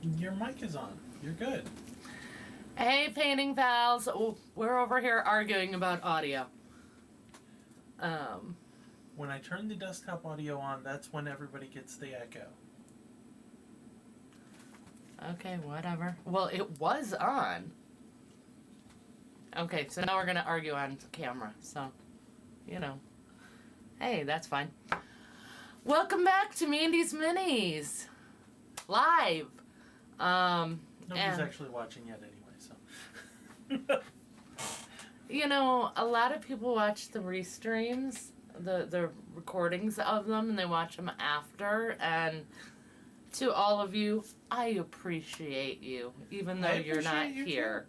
Your mic is on. You're good. Hey, painting pals. Oh, we're over here arguing about audio. When I turn the desktop audio on, that's when everybody gets the echo. Okay, whatever. Well, it was on. Okay, so now we're going to argue on camera. So, Hey, that's fine. Welcome back to Mandy's Minis. Live. Nobody's actually watching yet anyway, so. A lot of people watch the restreams, the recordings of them, and they watch them after. And to all of you, I appreciate you, even though you're not here.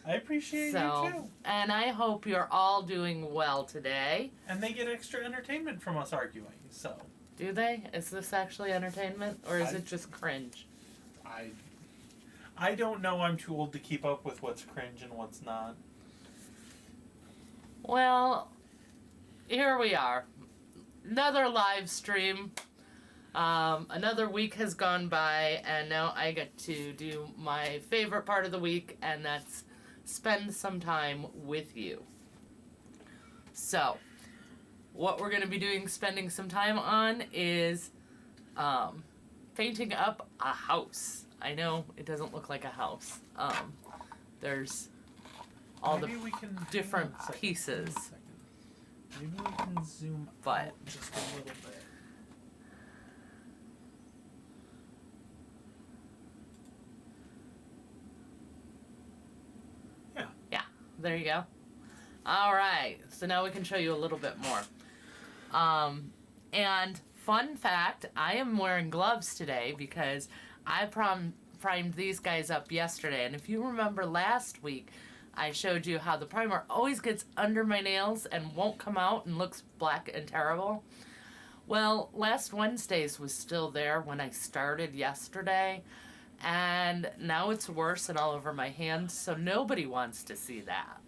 I appreciate you too. And I hope you're all doing well today. And they get extra entertainment from us arguing, so. Do they? Is this actually entertainment, or is it just cringe? I don't know. I'm too old to keep up with what's cringe and what's not. Well, here we are. Another live stream. Another week has gone by, and now I get to do my favorite part of the week, and that's spend some time with you. So, what we're going to be doing, spending some time on, is painting up a house. I know it doesn't look like a house. There's all the different pieces. Maybe we can zoom out just a little bit. Yeah, there you go. All right, so now we can show you a little bit more. And fun fact, I am wearing gloves today because I primed these guys up yesterday. And if you remember last week, I showed you how the primer always gets under my nails and won't come out and looks black and terrible. Well, last Wednesday's was still there when I started yesterday. And now it's worse and all over my hands, so nobody wants to see that.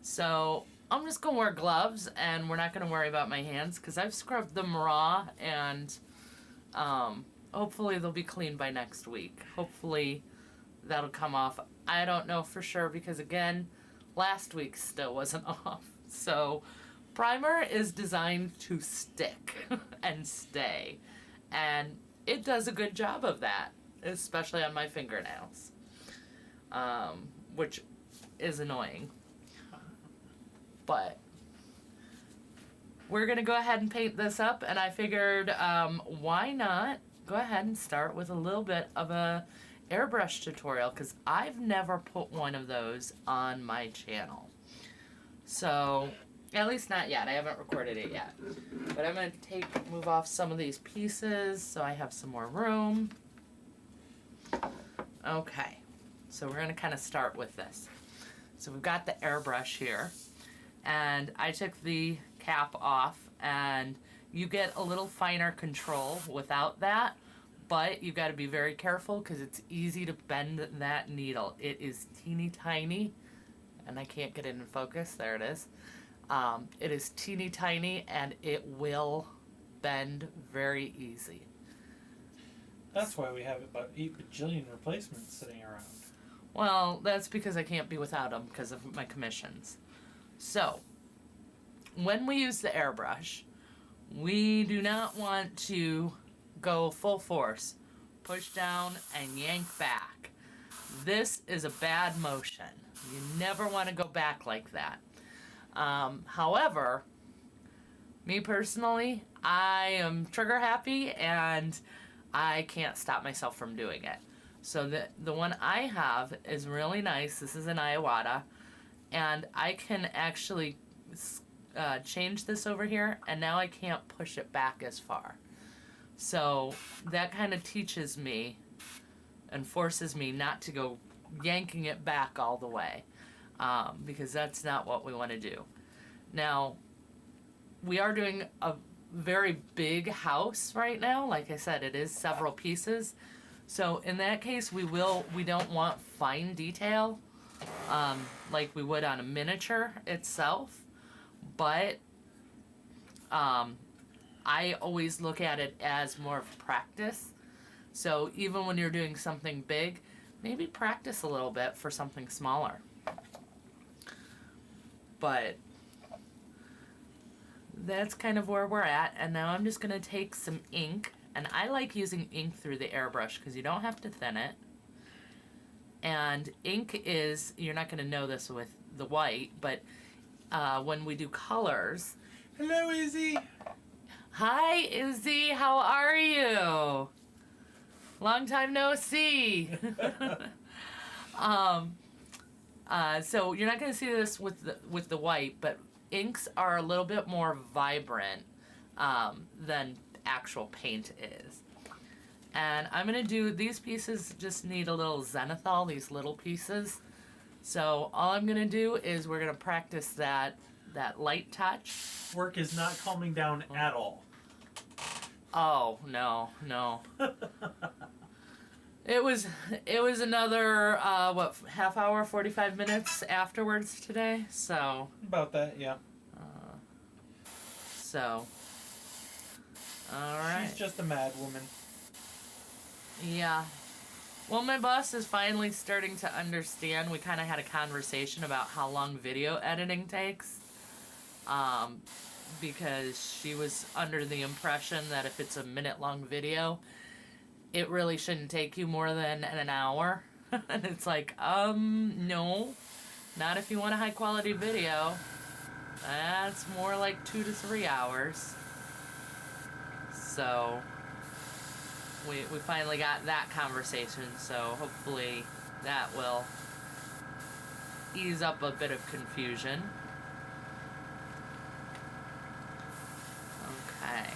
So I'm just going to wear gloves, and we're not going to worry about my hands because I've scrubbed them raw, and hopefully they'll be clean by next week. Hopefully that'll come off. I don't know for sure because, again, last week still wasn't off. So primer is designed to stick and stay, and it does a good job of that, especially on my fingernails, which is annoying. But we're going to go ahead and paint this up, and I figured why not go ahead and start with a little bit of a airbrush tutorial, because I've never put one of those on my channel. So, at least not yet. I haven't recorded it yet. But I'm going to move off some of these pieces so I have some more room. Okay, so we're going to kind of start with this. So we've got the airbrush here. And I took the cap off, and you get a little finer control without that, but you've got to be very careful because it's easy to bend that needle. It is teeny tiny, and I can't get it in focus. There it is. It is teeny tiny, and it will bend very easy. That's why we have about 8 bajillion replacements sitting around. Well, that's because I can't be without them because of my commissions. So, when we use the airbrush, we do not want to go full force, push down, and yank back. This is a bad motion. You never want to go back like that. However, me personally, I am trigger happy, and I can't stop myself from doing it. So the one I have is really nice. This is an Iwata. And I can actually change this over here, and now I can't push it back as far. So that kind of teaches me and forces me not to go yanking it back all the way, because that's not what we want to do. Now, we are doing a very big house right now. Like I said, it is several pieces. So in that case, we don't want fine detail. Like we would on a miniature itself, but I always look at it as more of practice. So even when you're doing something big, maybe practice a little bit for something smaller. But that's kind of where we're at. And now I'm just going to take some ink. And I like using ink through the airbrush because you don't have to thin it. And ink is, you're not going to know this with the white, but when we do colors. Hello, Izzy. Hi, Izzy. How are you? Long time no see. So you're not going to see this with the white, but inks are a little bit more vibrant than actual paint is. And I'm going to do, these pieces just need a little zenithal, these little pieces. So all I'm going to do is we're going to practice that light touch. Work is not calming down at all. Oh, no. It was another, half hour, 45 minutes afterwards today, so. About that, yeah. Alright. She's just a mad woman. Yeah. Well, my boss is finally starting to understand. We kind of had a conversation about how long video editing takes. Because she was under the impression that if it's a minute-long video, it really shouldn't take you more than an hour. And it's like, no. Not if you want a high-quality video. That's more like 2 to 3 hours. So we finally got that conversation, so hopefully that will ease up a bit of confusion. Okay.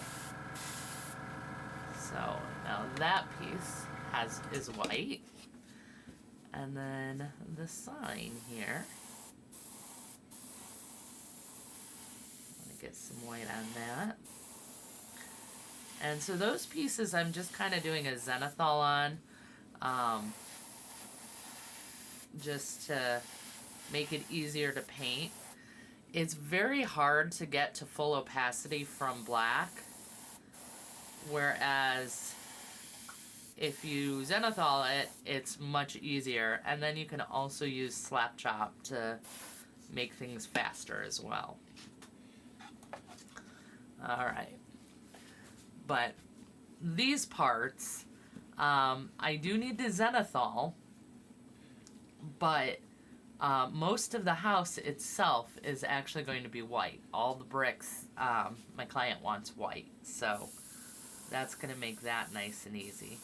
So now that piece is white. And then the sign here. I'm gonna get some white on that. And so those pieces I'm just kind of doing a zenithal on, just to make it easier to paint. It's very hard to get to full opacity from black, whereas if you zenithal it, it's much easier. And then you can also use slap chop to make things faster as well. Alright. But these parts, I do need to zenithal, but most of the house itself is actually going to be white. All the bricks, my client wants white, so that's going to make that nice and easy.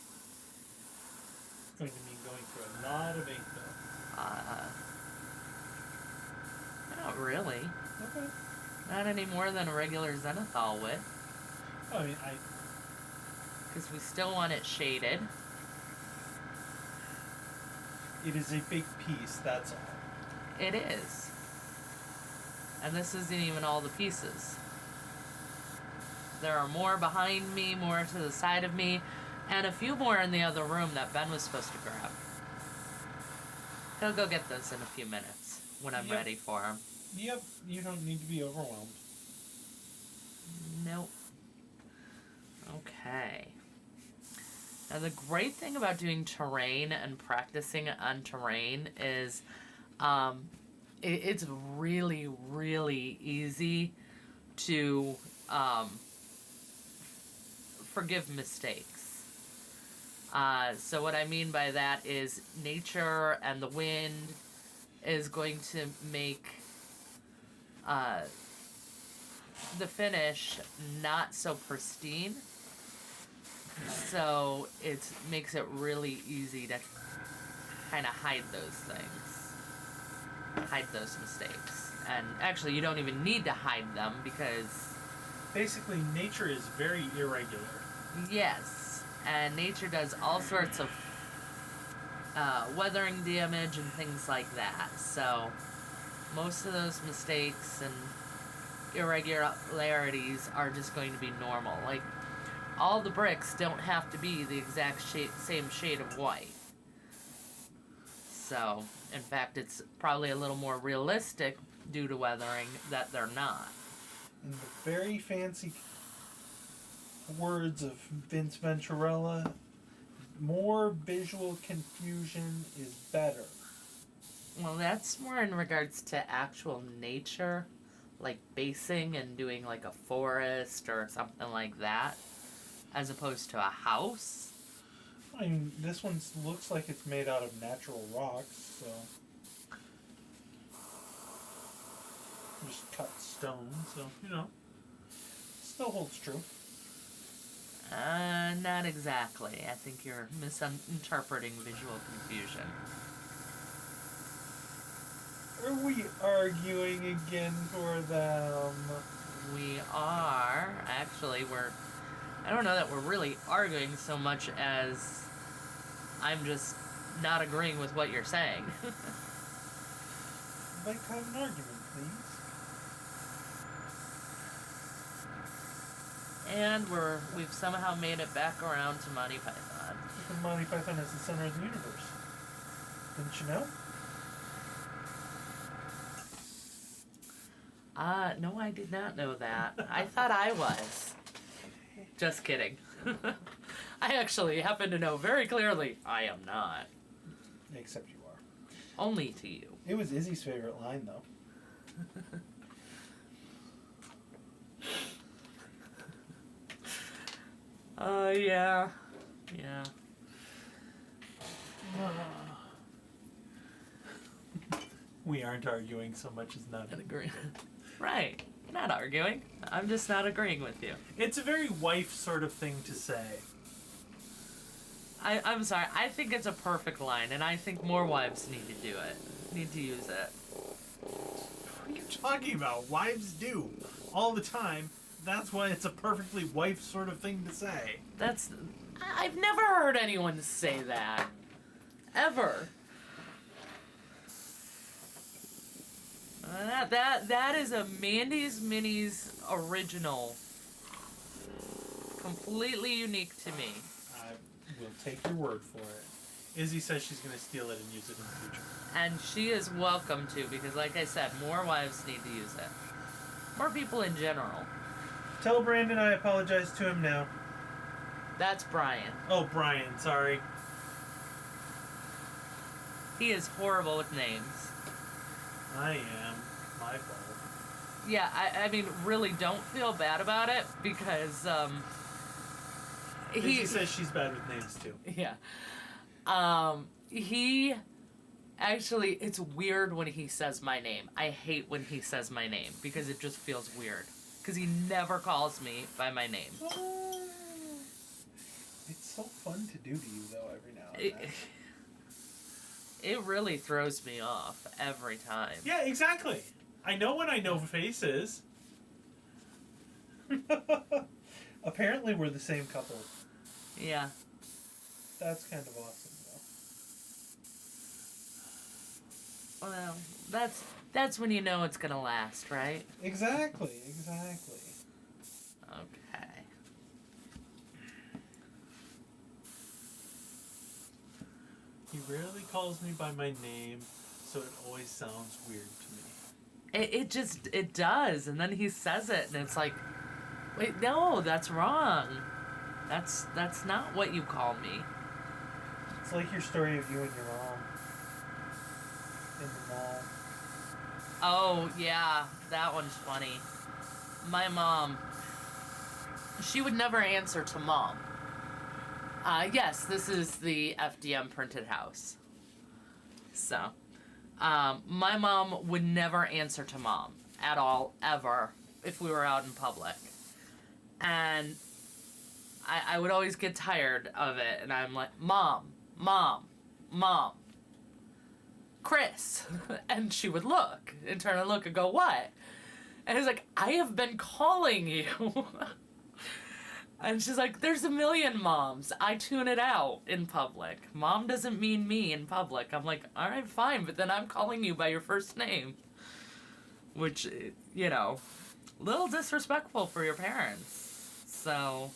It's going to mean going through a lot of ink, though. Not really. Okay. Not any more than a regular zenithal would. I mean, because we still want it shaded. It is a big piece, that's all. It is. And this isn't even all the pieces. There are more behind me, more to the side of me, and a few more in the other room that Ben was supposed to grab. He'll go get those in a few minutes when I'm ready for him. Yep, you don't need to be overwhelmed. Nope. Okay. Now the great thing about doing terrain and practicing on terrain is it's really, really easy to forgive mistakes. So what I mean by that is nature and the wind is going to make the finish not so pristine. So it makes it really easy to kind of hide those things. Hide those mistakes. And actually, you don't even need to hide them because... Basically, nature is very irregular. Yes. And nature does all sorts of weathering damage and things like that. So most of those mistakes and irregularities are just going to be normal. Like, all the bricks don't have to be the exact same shade of white. So, in fact, it's probably a little more realistic due to weathering that they're not. In the very fancy words of Vince Venturella, more visual confusion is better. Well, that's more in regards to actual nature, like basing and doing like a forest or something like that, as opposed to a house. I mean, this one looks like it's made out of natural rocks, so just cut stone, so still holds true. Not exactly. I think you're misinterpreting visual confusion. Are we arguing again for them? We are. Actually, I don't know that we're really arguing so much as I'm just not agreeing with what you're saying. I'd like to have an argument, please. And we've somehow made it back around to Monty Python. Because Monty Python is the center of the universe. Didn't you know? No, I did not know that. I thought I was. Just kidding. I actually happen to know very clearly I am not. Except you are. Only to you. It was Izzy's favorite line, though. Yeah. Yeah. We aren't arguing so much as not Agree. Right. Not arguing. I'm just not agreeing with you. It's a very wife sort of thing to say. I'm sorry. I think it's a perfect line, and I think more wives need to do it. Need to use it. What are you talking about? Wives do. All the time. That's why it's a perfectly wife sort of thing to say. I've never heard anyone say that. Ever. That is a Mandy's Minis original. Completely unique to me. I will take your word for it. Izzy says she's going to steal it and use it in the future. And she is welcome to, because like I said, more wives need to use it. More people in general. Tell Brandon I apologize to him now. That's Brian. Oh, Brian, sorry. He is horrible with names. I am. My fault. Yeah, I mean, really don't feel bad about it, because, Izzy says she's bad with names, too. Yeah. He... Actually, it's weird when he says my name. I hate when he says my name, because it just feels weird. Because he never calls me by my name. It's so fun to do to you, though, every now and then. It really throws me off every time. Yeah, exactly. I know when I know faces. Apparently we're the same couple. Yeah. That's kind of awesome, though. Well, that's when you know it's gonna last, right? Exactly. Okay. He rarely calls me by my name, so it always sounds weird to me. It does, and then he says it, and it's like, wait, no, that's wrong. That's not what you call me. It's like your story of you and your mom in the mall. Oh, yeah, that one's funny. My mom, she would never answer to Mom. Yes, this is the FDM printed house. So, my mom would never answer to Mom at all, ever, if we were out in public. And I would always get tired of it, and I'm like, Mom, Chris. And she would look and turn and look and go, what? And he's like, I have been calling you. And she's like, there's a million moms. I tune it out in public. Mom doesn't mean me in public. I'm like, all right, fine, but then I'm calling you by your first name. Which, a little disrespectful for your parents. So,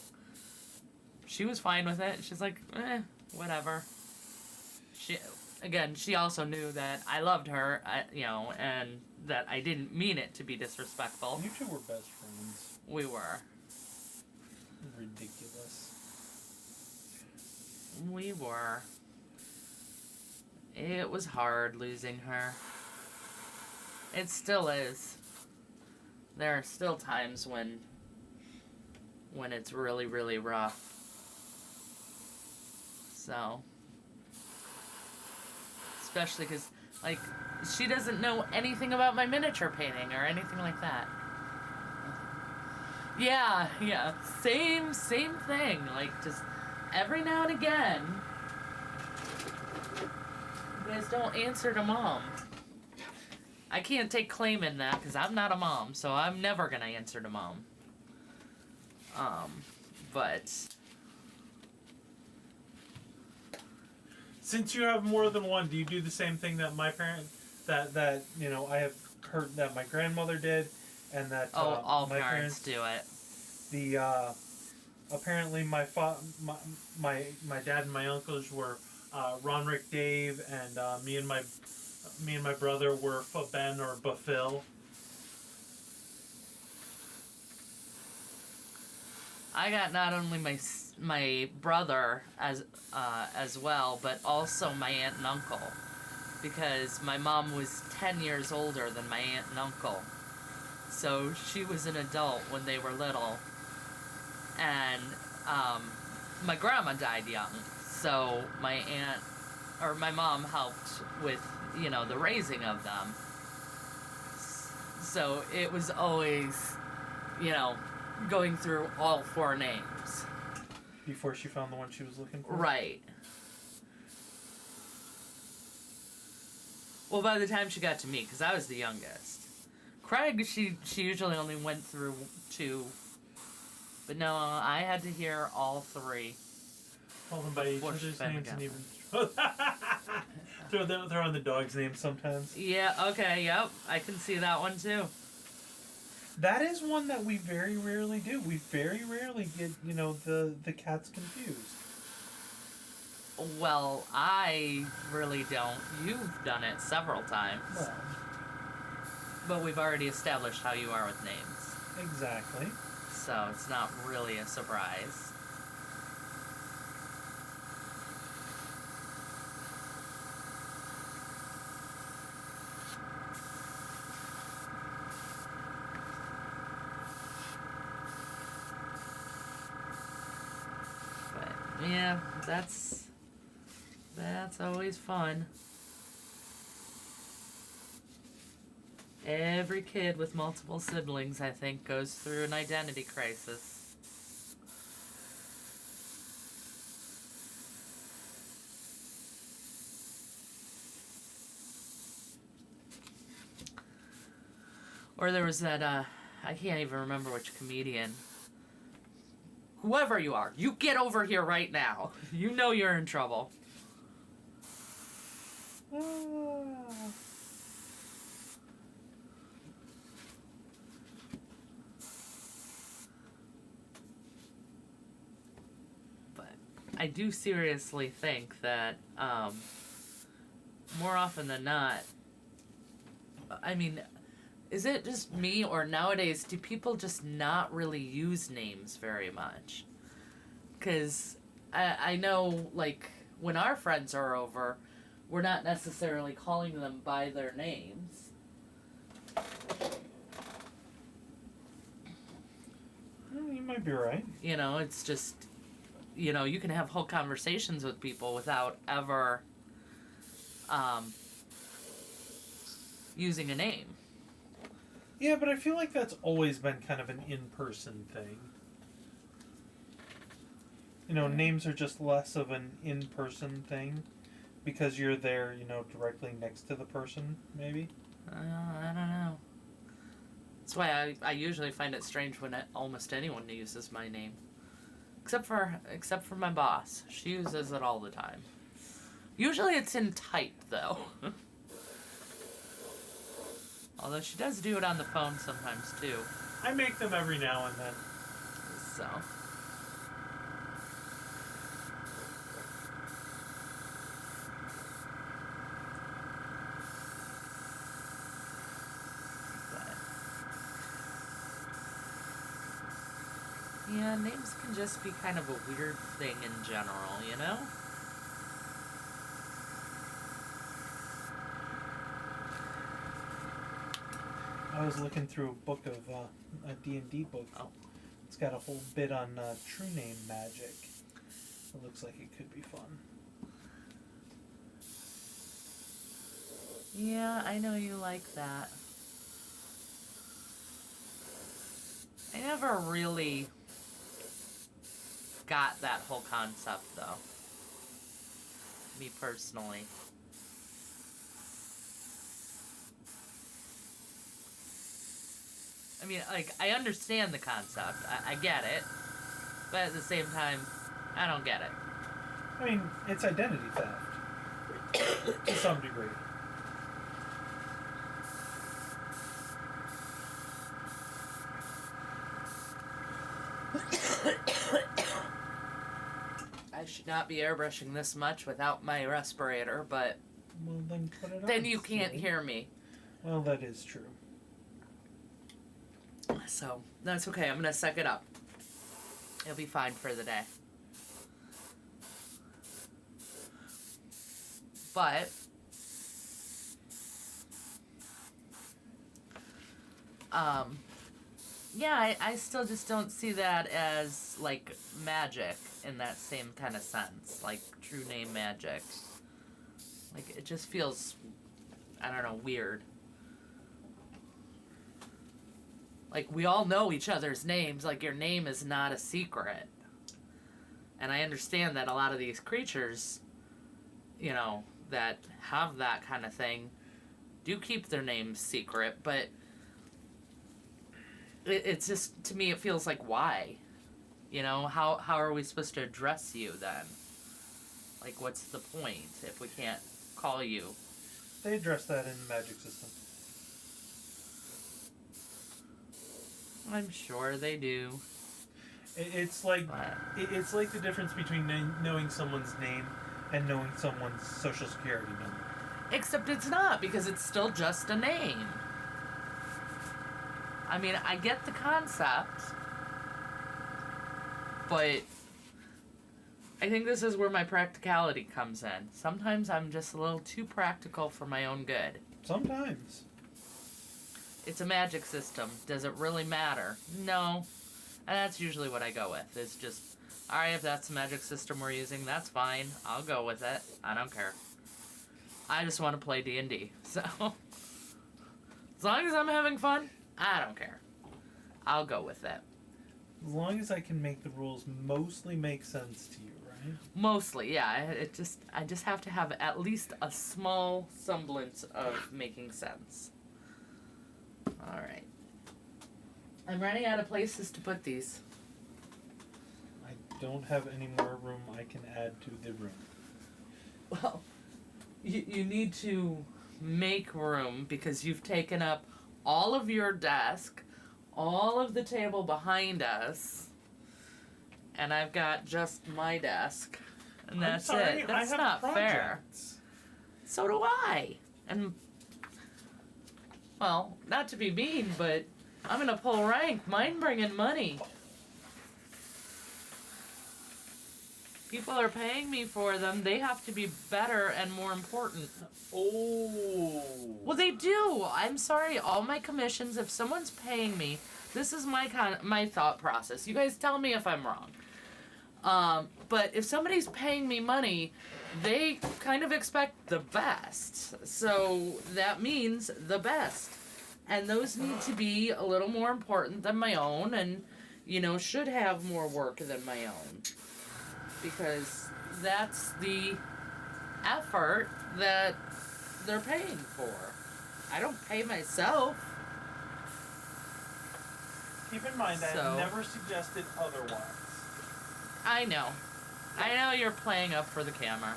she was fine with it. She's like, whatever. She also knew that I loved her, and that I didn't mean it to be disrespectful. You two were best friends. We were. Ridiculous. We were. It was hard losing her. It still is. There are still times when it's really, really rough. So, especially because, like, she doesn't know anything about my miniature painting or anything like that. Yeah, same thing. Like, just every now and again, you guys don't answer to mom. I can't take claim in that because I'm not a mom, so I'm never gonna answer to mom. But Since you have more than one, do you do the same thing that my parents, that you know, I have heard that my grandmother did, and that all my parents do it. The apparently my dad and my uncles were Ron, Rick, Dave, and me and my brother were Ben or Bafil. I got not only my brother as well, but also my aunt and uncle, because my mom was 10 years older than my aunt and uncle, so she was an adult when they were little, and my grandma died young, so my mom helped with, you know, the raising of them. So it was always, you know, going through all four names. Before she found the one she was looking for? Right. Well, by the time she got to me, because I was the youngest. Craig, she usually only went through 2. But no, I had to hear all 3. Call them by each other's names and even throw on the dog's name sometimes. Yeah, okay, yep. I can see that one too. That is one that we very rarely do. We very rarely get, you know, the cats confused. Well, I really don't. You've done it several times. Well, but we've already established how you are with names. Exactly. So it's not really a surprise. But yeah, that's always fun. Every kid with multiple siblings, I think, goes through an identity crisis. Or there was that, I can't even remember which comedian. Whoever you are, you get over here right now. You know you're in trouble. I do seriously think that, more often than not, I mean, is it just me, or nowadays do people just not really use names very much? Because I know, like, when our friends are over, we're not necessarily calling them by their names. You might be right. You know, it's just, you know, you can have whole conversations with people without ever using a name. Yeah, but I feel like that's always been kind of an in-person thing. You know, names are just less of an in-person thing because you're there, you know, directly next to the person, maybe? I don't know. That's why I usually find it strange when almost anyone uses my name. Except for my boss. She uses it all the time. Usually it's in type, though. Although she does do it on the phone sometimes, too. I make them every now and then. So. But. Yeah, names can just be kind of a weird thing in general, you know? was looking through a book of a D&D book. Oh. It's got a whole bit on true name magic. It looks like it could be fun. Yeah, I know you like that. I never really got that whole concept, though. Me personally. I mean, like, I understand the concept. I get it. But at the same time, I don't get it. I mean, it's identity theft. To some degree. I should not be airbrushing this much without my respirator, but Well, then put it on. then you can't silly. hear me. Well, that is true. So, that's okay. I'm going to suck it up. It'll be fine for the day. But yeah, I still just don't see that as, like, magic in that same kind of sense. Like, true name magic. Like, it just feels, I don't know, weird. Like, we all know each other's names. Like, your name is not a secret. And I understand that a lot of these creatures, you know, that have that kind of thing do keep their names secret, but it's just, to me, it feels like, why? You know, how are we supposed to address you then? Like, what's the point if we can't call you? They address that in the magic system. I'm sure they do. It's like But it's like the difference between knowing someone's name and knowing someone's social security number. except it's not, because it's still just a name. I mean, I get the concept, but I think this is where my practicality comes in. Sometimes I'm just a little too practical for my own good. Sometimes. It's a magic system. Does it really matter? No. And that's usually what I go with. It's just, alright, if that's the magic system we're using, that's fine. I'll go with it. I don't care. I just want to play D&D. So, as long as I'm having fun, I don't care. I'll go with it. As long as I can make the rules mostly make sense to you, right? Mostly, yeah. I just have to have at least a small semblance of making sense. Alright. I'm running out of places to put these. I don't have any more room I can add to the room. Well, you need to make room because you've taken up all of your desk, all of the table behind us, and I've got just my desk. And that's I'm sorry, it. That's I have not fair. projects. So do I. And, well, not to be mean, but I'm gonna pull rank. Mine bring in money. People are paying me for them. They have to be better and more important. Oh. Well, they do. I'm sorry. All my commissions, if someone's paying me, this is my thought process. You guys tell me if I'm wrong. But if somebody's paying me money, they kind of expect the best. So that means the best. And those need to be a little more important than my own and, you know, should have more work than my own. Because that's the effort that they're paying for. I don't pay myself. Keep in mind that So- I never suggested otherwise. I know. I know you're playing up for the camera.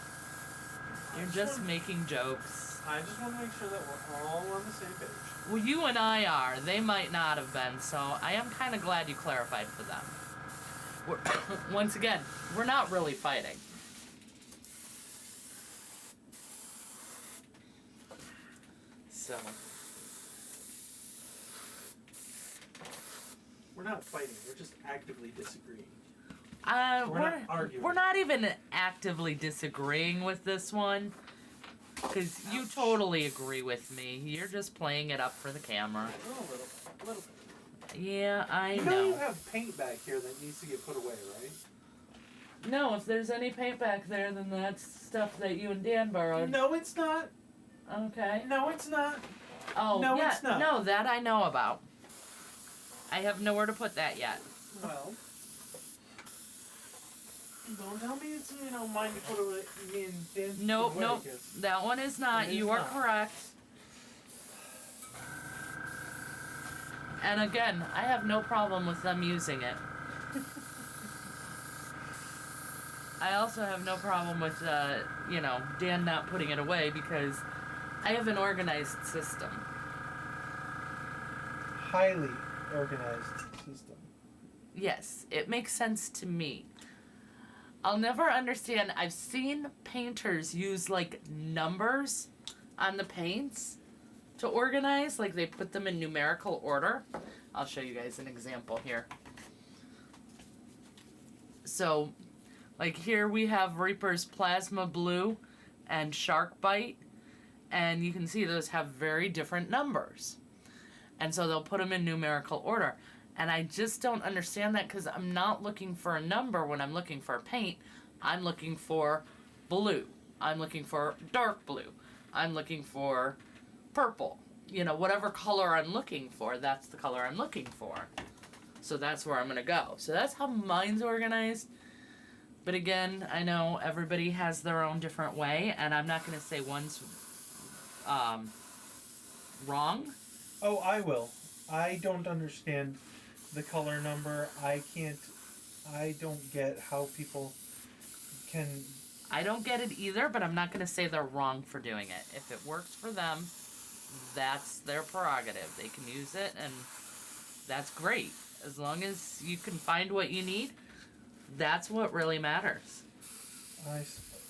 You're just making jokes. I just want to make sure that we're all on the same page. Well, you and I are. They might not have been, so I am kind of glad you clarified for them. Once again, we're not really fighting. So, We're not fighting. We're just actively disagreeing. we're not arguing. We're not even actively disagreeing with this one. Because you Ouch. totally agree with me. You're just playing it up for the camera. Oh, a little. Yeah, I You know. you have paint back here that needs to get put away, right? No, if there's any paint back there, then that's stuff that you and Dan borrowed. No, it's not. Okay. No, it's not. Oh, No, yeah. it's not. No, that I know about. I have nowhere to put that yet. Well, don't tell me it's mine to put away. Me and Dan's to Nope, put away, nope. 'cause That one is not. It is You are not. correct. And again, I have no problem with them using it. I also have no problem with, Dan not putting it away because I have an organized system. highly organized system. Yes, it makes sense to me. I'll never understand. I've seen painters use like numbers on the paints to organize, like they put them in numerical order. I'll show you guys an example here. So, like here we have Reaper's Plasma Blue and Shark Bite, and you can see those have very different numbers. And so they'll put them in numerical order. And I just don't understand that because I'm not looking for a number when I'm looking for a paint. I'm looking for blue. I'm looking for dark blue. I'm looking for purple. Whatever color I'm looking for, that's the color I'm looking for. So that's where I'm going to go. So that's how mine's organized. But again, I know everybody has their own different way, and I'm not going to say one's wrong. Oh, I will. I don't understand the color number. I don't get how people can. I don't get it either, but I'm not going to say they're wrong for doing it. If it works for them, that's their prerogative. They can use it, and that's great. As long as you can find what you need, that's what really matters. I suppose.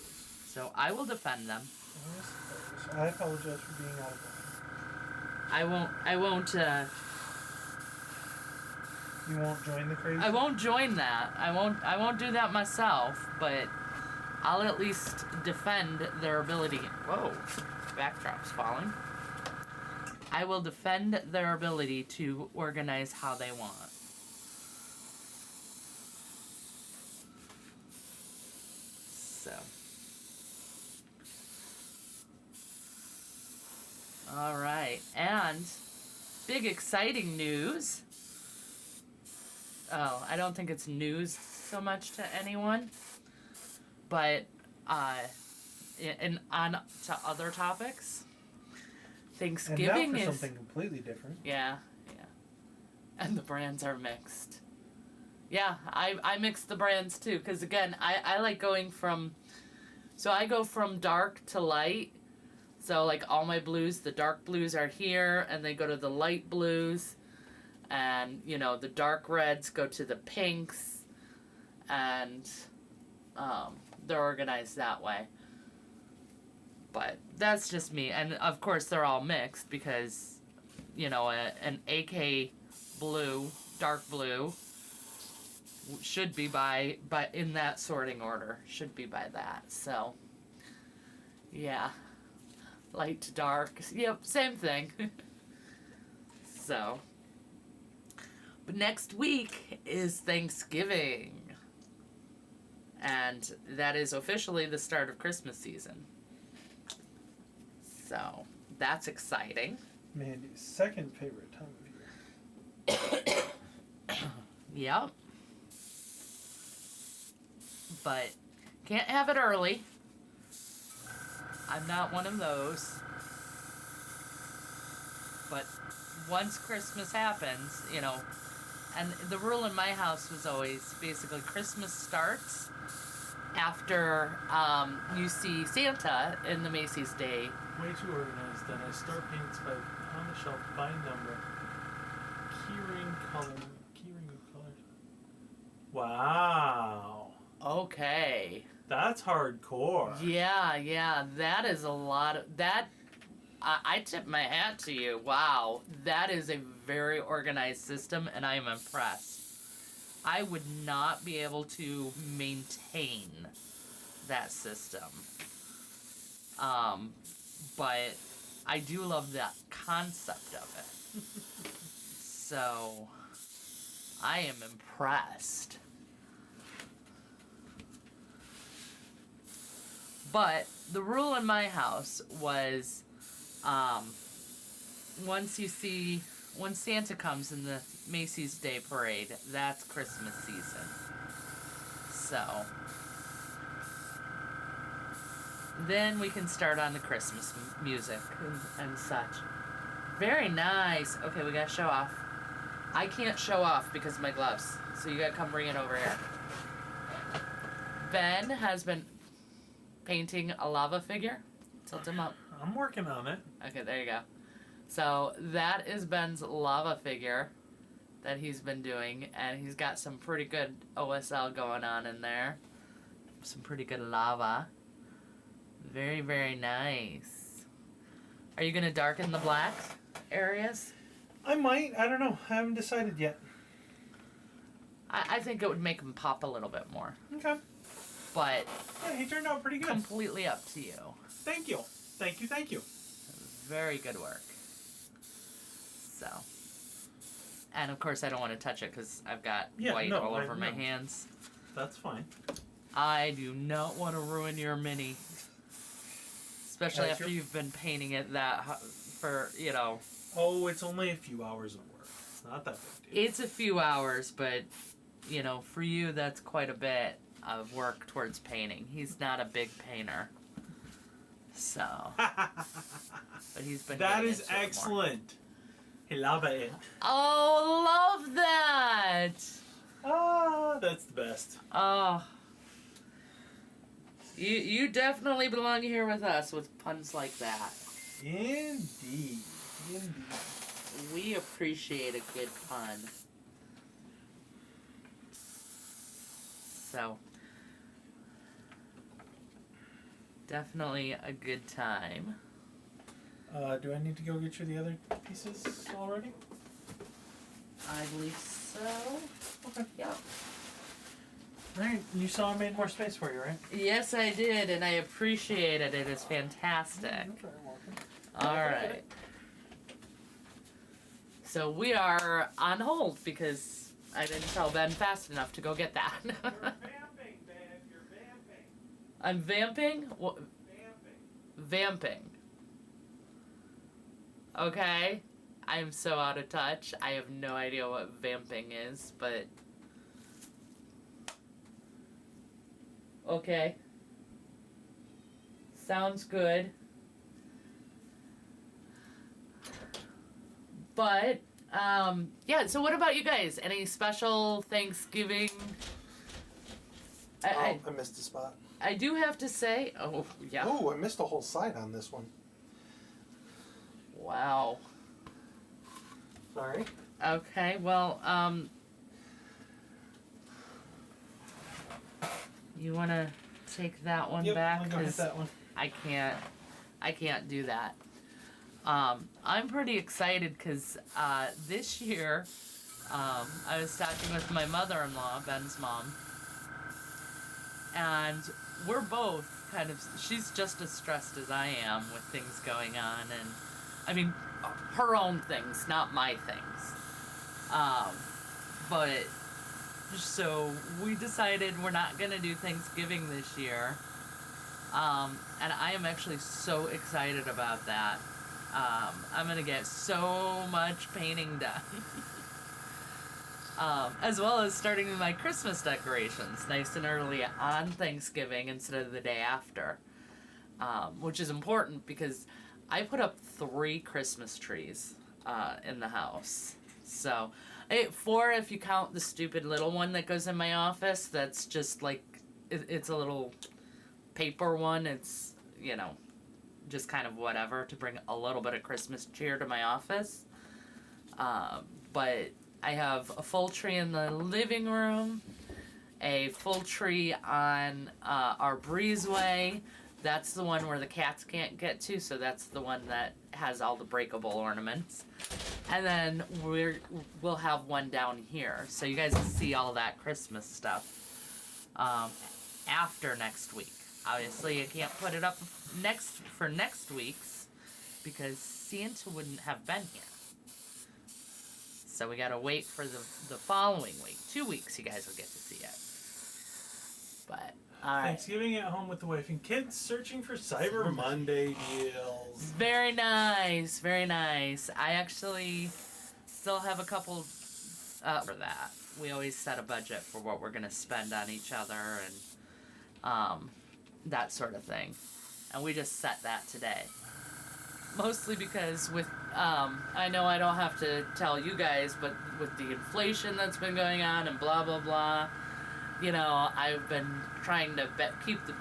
So I will defend them. I suppose. I apologize for being out of line. I won't You won't join the crazy? I won't join that. I won't do that myself, but I'll at least defend their ability. Whoa, backdrop's falling. I will defend their ability to organize how they want. So. All right, and big exciting news. Oh, I don't think it's news so much to anyone, but on to other topics. Thanksgiving and now for is something completely different. yeah, and the brands are mixed. Yeah, I mix the brands too, because again, I like going from, so I go from dark to light. So like all my blues, the dark blues are here, and they go to the light blues, and the dark reds go to the pinks, and they're organized that way. But that's just me, and of course they're all mixed because an AK blue, dark blue, should be by in that sorting order, should be by that. So yeah. Light to dark. Yep, same thing. So. But next week is Thanksgiving. And that is officially the start of Christmas season. So, that's exciting. Mandy's second favorite time of year. Yep. But can't have it early. I'm not one of those. But once Christmas happens, and the rule in my house was always basically Christmas starts after you see Santa in the Macy's Day. Way too organized then. I start paints on the shelf by number. Keyring color. Keyring of colors. Wow. Okay. That's hardcore. Yeah, that is a lot of that. I tip my hat to you. Wow, that is a very organized system, and I am impressed. I would not be able to maintain that system. but I do love the concept of it. So I am impressed. But the rule in my house was, when Santa comes in the Macy's Day Parade, that's Christmas season. So then we can start on the Christmas music and such. Very nice. Okay, we gotta show off. I can't show off because of my gloves, so you gotta come bring it over here. Ben has been painting a lava figure. Tilt him up. I'm working on it. Okay, there you go. So that is Ben's lava figure that he's been doing, and he's got some pretty good OSL going on in there. Some pretty good lava. Very, very nice. Are you gonna darken the black areas? I might. I don't know. I haven't decided yet. I think it would make him pop a little bit more. Okay. But yeah, he turned out pretty good. Completely up to you. Thank you. Thank you. Thank you. Very good work. So. And of course I don't want to touch it because I've got white all over my hands. That's fine. I do not want to ruin your mini. Especially after you've been painting it for, Oh, it's only a few hours of work. It's not that big deal. It's a few hours, but, for you, that's quite a bit of work towards painting. He's not a big painter. So. But he's been That is excellent. I love it. Oh, love that. Ah, that's the best. Oh. You definitely belong here with us with puns like that. Indeed. Indeed. We appreciate a good pun. So, definitely a good time. Do I need to go get you the other pieces already? I believe so. Okay. Yep. Alright, you saw I made more space for you, right? Yes, I did, and I appreciate it. It is fantastic. Alright. So we are on hold because I didn't tell Ben fast enough to go get that. You're vamping, Ben. You're vamping. I'm vamping? What? Vamping. Vamping. Okay. I am so out of touch. I have no idea what vamping is, but... Okay. Sounds good. But, yeah, so what about you guys? Any special Thanksgiving? I missed a spot. I do have to say, yeah. Oh, I missed a whole side on this one. Wow. Sorry. Okay, well, you want to take that one back? I'll go hit that one. I can't do that. I'm pretty excited because this year I was talking with my mother-in-law, Ben's mom, and we're both kind of, she's just as stressed as I am with things going on, and I mean, her own things, not my things. But so we decided we're not gonna do Thanksgiving this year. And I am actually so excited about that. I'm gonna get so much painting done. As well as starting my Christmas decorations nice and early on Thanksgiving instead of the day after. Which is important because I put up 3 Christmas trees in the house. So, 4 if you count the stupid little one that goes in my office. That's just like, it's a little paper one. It's, just kind of whatever to bring a little bit of Christmas cheer to my office. But I have a full tree in the living room, a full tree on our breezeway. That's the one where the cats can't get to, so that's the one that has all the breakable ornaments. And then we'll have one down here, so you guys will see all that Christmas stuff after next week. Obviously, I can't put it up for next week's because Santa wouldn't have been here. So we gotta wait for the following week. 2 weeks you guys will get to see it. But, alright. Thanksgiving at home with the wife and kids searching for Cyber Monday deals. Very nice, very nice. I actually still have a couple for that. We always set a budget for what we're gonna spend on each other and that sort of thing. And we just set that today. Mostly because with, I know I don't have to tell you guys, but with the inflation that's been going on and blah, blah, blah, you know, I've been trying to keep the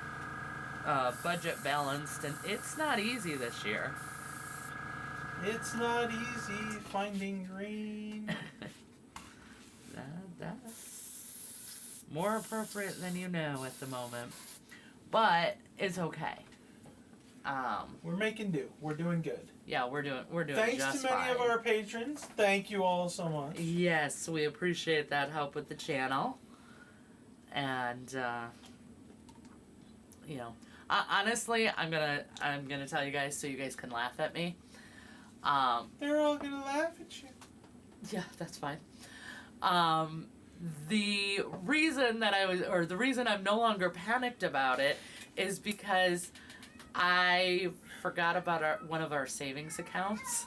budget balanced, and it's not easy this year. It's not easy finding green. That's more appropriate than you know at the moment. But it's okay. We're making do. We're doing good. Yeah, we're doing Thanks just to many fine. of our patrons. Thank you all so much. Yes, we appreciate that help with the channel. And you know, honestly, I'm gonna tell you guys so you guys can laugh at me. They're all gonna laugh at you. Yeah, that's fine. The reason that the reason I'm no longer panicked about it is because I forgot about one of our savings accounts.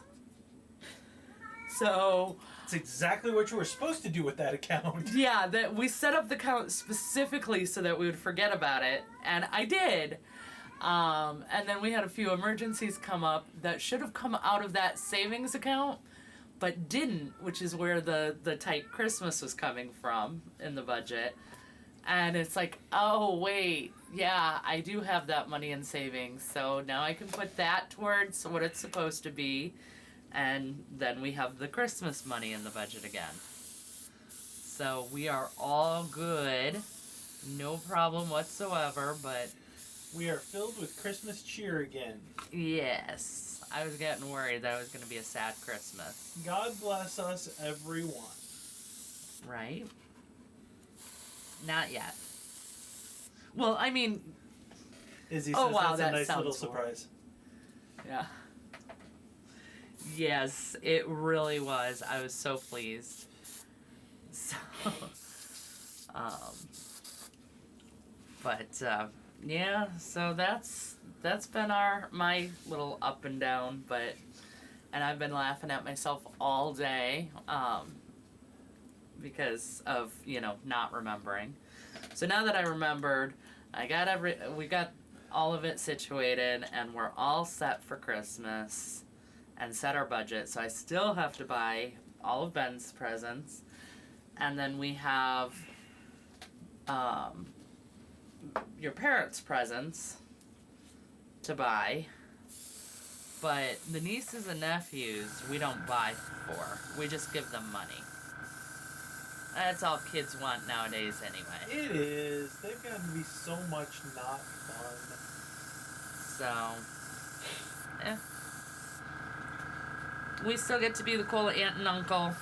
So It's exactly what you were supposed to do with that account. yeah, that we set up the account specifically so that we would forget about it, and I did. And then we had a few emergencies come up that should have come out of that savings account, but didn't, which is where the tight Christmas was coming from in the budget. And it's like, oh, wait, yeah, I do have that money in savings, so now I can put that towards what it's supposed to be, and then we have the Christmas money in the budget again. So we are all good, no problem whatsoever, but We are filled with Christmas cheer again. yes, I was getting worried that it was going to be a sad Christmas. God bless us, everyone. Right? Not yet. Well, I mean, Izzy Oh, says wow, that's that a nice little sounds horrible. surprise. yeah. Yes, it really was. I was so pleased. So, yeah, so that's been my little up and down, and I've been laughing at myself all day, because of, not remembering. So now that I remembered, we got all of it situated, and we're all set for Christmas and set our budget. So I still have to buy all of Ben's presents, and then we have your parents' presents to buy. But the nieces and nephews, we don't buy for. We just give them money. That's all kids want nowadays anyway. It is. They've gotten to be so much not fun. So, we still get to be the cool aunt and uncle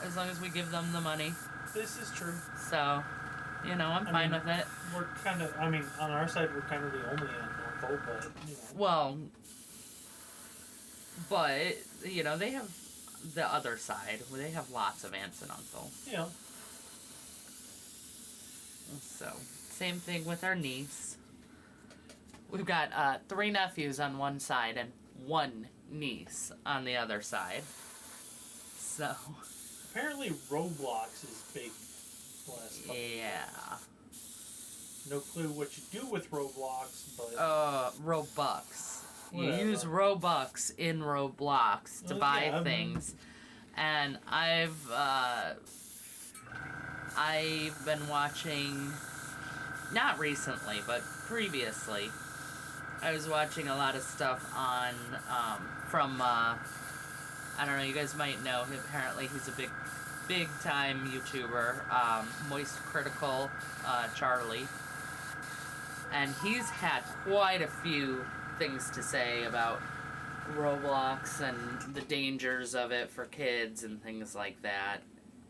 as long as we give them the money. This is true. So, I'm fine with it. We're kind of, on our side, we're kind of the only aunt and uncle, but, Well, but, they have the other side where they have lots of aunts and uncles. Yeah. So, same thing with our niece. We've got 3 nephews on one side and 1 niece on the other side. So, Apparently Roblox is big the last couple of years. yeah. No clue what you do with Roblox, but... Robux. You Whatever. use Robux in Roblox to buy yeah, things. And I've been watching, not recently, but previously, I was watching a lot of stuff on, from, I don't know, you guys might know, apparently he's a big time YouTuber, Moist Critical, Charlie. And he's had quite a few things to say about Roblox and the dangers of it for kids and things like that.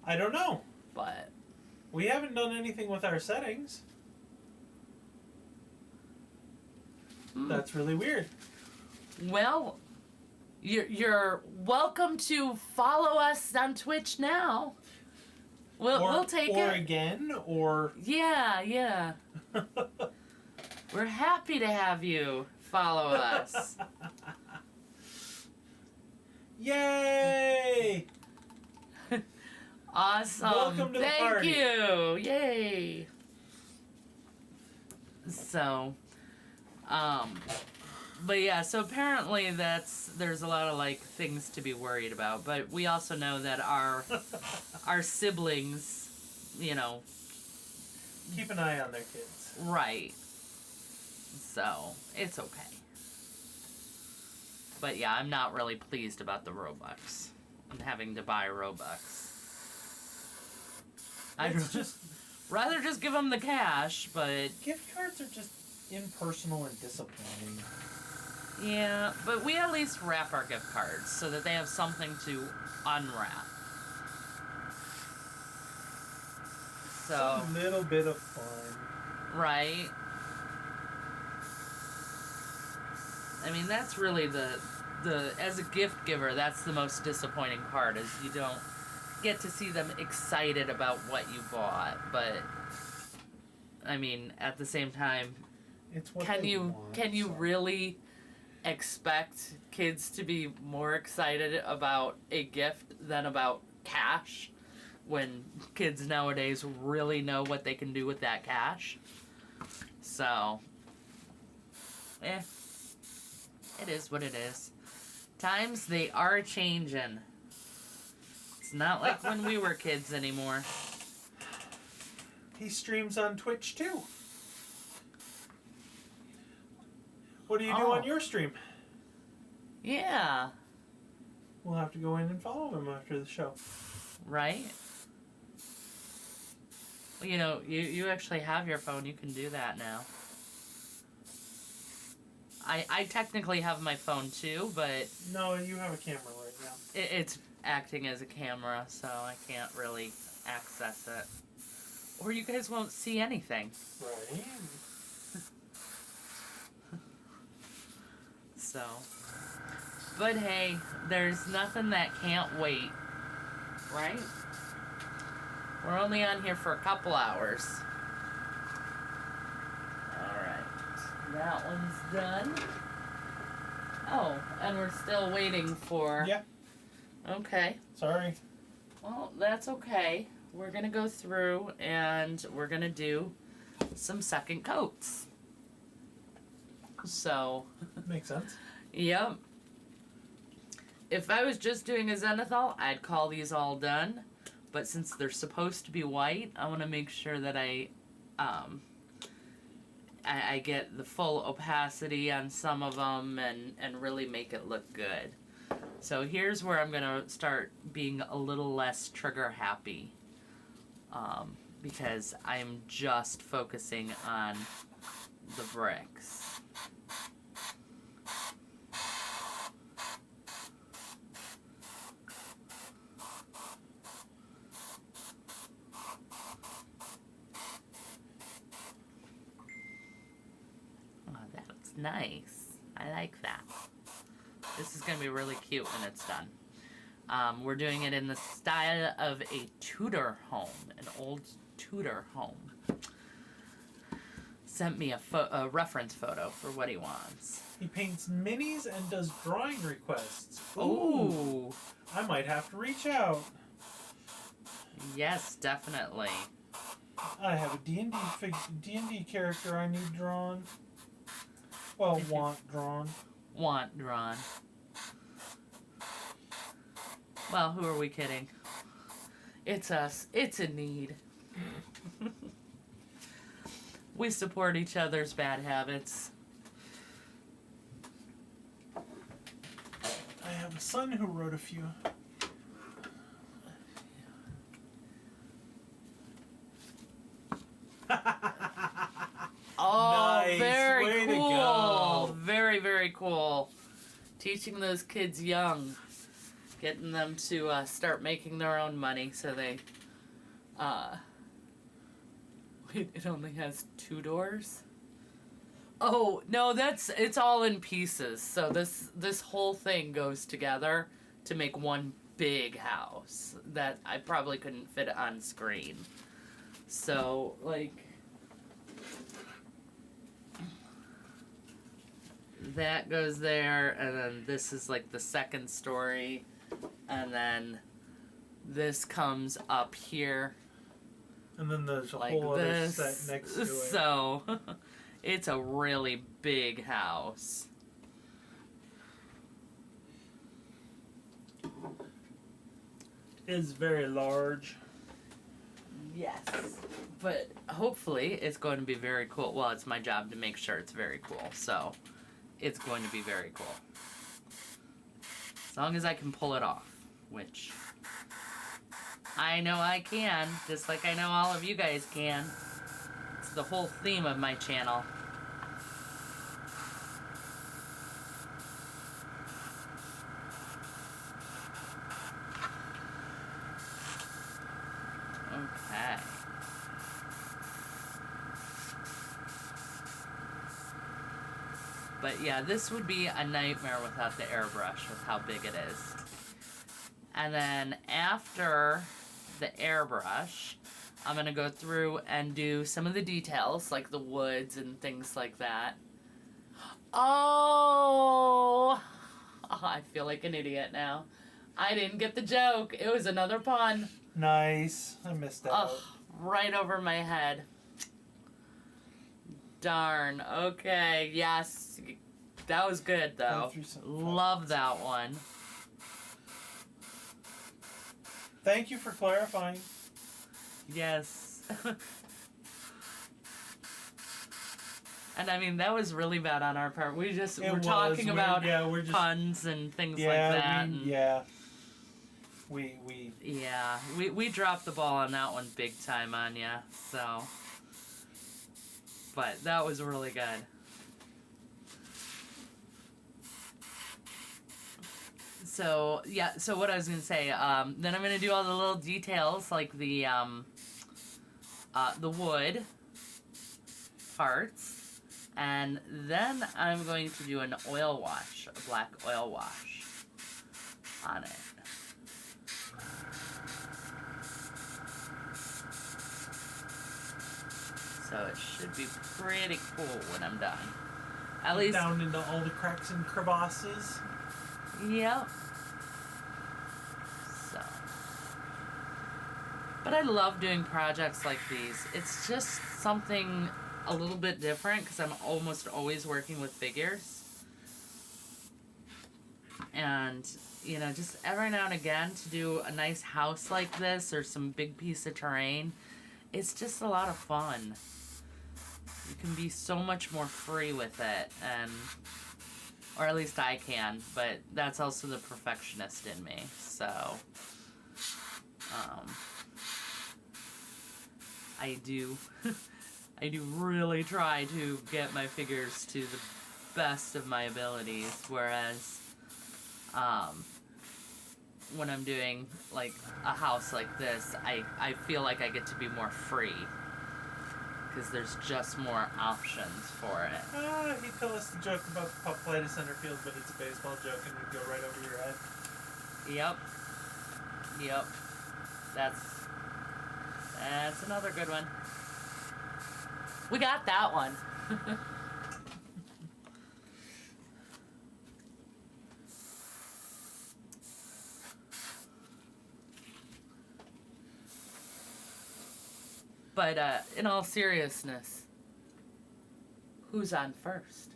I don't know. But We haven't done anything with our settings. That's really weird. well, You're welcome to follow us on Twitch now. We'll take or it. again, or Yeah. We're happy to have you follow us. Yay! Awesome. Welcome to the Thank party. you. Yay. So, but yeah, so apparently there's a lot of like things to be worried about, but we also know that our siblings, you know, Keep an eye on their kids. right. So, it's okay. But yeah, I'm not really pleased about the Robux and having to buy Robux. I'd It's just rather just give them the cash, but gift cards are just impersonal and disappointing. yeah, but we at least wrap our gift cards so that they have something to unwrap. So, It's a little bit of fun. right? I mean, that's really the as a gift giver, that's the most disappointing part is you don't get to see them excited about what you bought, but I mean, at the same time, It's what can they you want, really expect kids to be more excited about a gift than about cash when kids nowadays really know what they can do with that cash? So, it is what it is. Times, they are changing. It's not like when we were kids anymore. He streams on Twitch too. What do you do Oh. on your stream? Yeah, We'll have to go in and follow him after the show. right? Well, you know, you actually have your phone. You can do that now. I technically have my phone too, but No, you have a camera right now. it's acting as a camera, so I can't really access it. Or you guys won't see anything. Right. So, but hey, there's nothing that can't wait, right? We're only on here for a couple hours. Alright, that one's done. Oh, and we're still waiting for... Yeah. Okay. Sorry. Well, that's okay. We're gonna go through and we're gonna do some second coats. So... Makes sense. Yep. If I was just doing a zenithal, I'd call these all done. But since they're supposed to be white, I want to make sure that I get the full opacity on some of them and really make it look good. So here's where I'm going to start being a little less trigger happy. Because I'm just focusing on the bricks. Nice. I like that. This is going to be really cute when it's done. We're doing it in the style of a Tudor home, an old Tudor home. Sent me a reference photo for what he wants. He paints minis and does drawing requests. Ooh. I might have to reach out. Yes, definitely. I have a D&D character I need drawn. Well, want drawn. Want drawn. Well, who are we kidding? It's us. It's a need. We support each other's bad habits. I have a son who wrote a few. Oh, Nice. very Way to cool. go. Very, very cool. Teaching those kids young. Getting them to start making their own money so they... Wait, it only has 2 doors? Oh no, it's all in pieces. So this whole thing goes together to make one big house that I probably couldn't fit on screen. So like that goes there, and then this is like the second story, and then this comes up here And then there's a like whole other this. set next to it. So it's a really big house. It's very large. Yes. But hopefully it's going to be very cool. Well, it's my job to make sure it's very cool. So it's going to be very cool. As long as I can pull it off, which I know I can, just like I know all of you guys can. It's the whole theme of my channel. Okay. But yeah, this would be a nightmare without the airbrush with how big it is. And then after the airbrush, I'm going to go through and do some of the details, like the woods and things like that. Oh, I feel like an idiot now. I didn't get the joke. It was another pun. Nice. I missed out. Oh, right over my head. Darn. Okay. Yes. That was good, though. Love that one. Thank you for clarifying. Yes. And I mean, that was really bad on our part. We just were talking about puns and things like that. We dropped the ball on that one big time on ya. So, but that was really good. So yeah. So what I was gonna say. Then I'm gonna do all the little details like the wood parts. And then I'm going to do an oil wash, a black oil wash on it. So it should be pretty cool when I'm done. At least down into all the cracks and crevasses. Yep. So. But I love doing projects like these. It's just something a little bit different because I'm almost always working with figures. And, you know, just every now and again to do a nice house like this or some big piece of terrain, it's just a lot of fun. You can be so much more free with it, and or at least I can, but that's also the perfectionist in me. So I do I do really try to get my figures to the best of my abilities, whereas when I'm doing like a house like this, I feel like I get to be more free because there's just more options for it. He told us the joke about the puck play to center field, but it's a baseball joke and would go right over your head. Yep. That's another good one. We got that one. But in all seriousness, who's on first?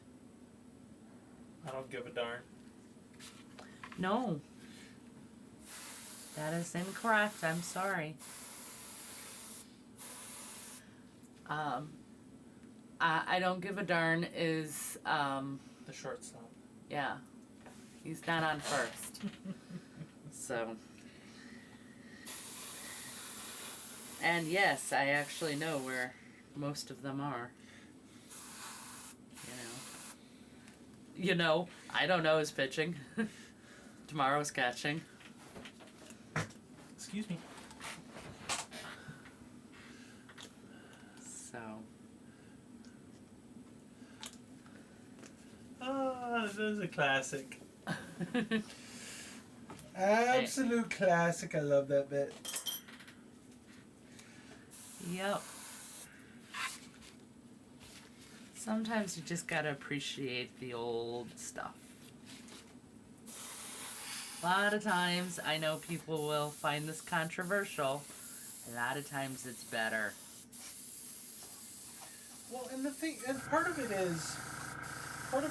I don't give a darn. No. That is incorrect. I'm sorry. I don't give a darn is The shortstop. yeah. He's not on first. So. And yes, I actually know where most of them are. You know, I don't know who's pitching. Tomorrow's catching. Excuse me. So. That is a classic. Absolute classic. I love that bit. Yep. Sometimes you just gotta appreciate the old stuff. A lot of times, I know people will find this controversial. A lot of times it's better. Well, and the thing, and part of it is, what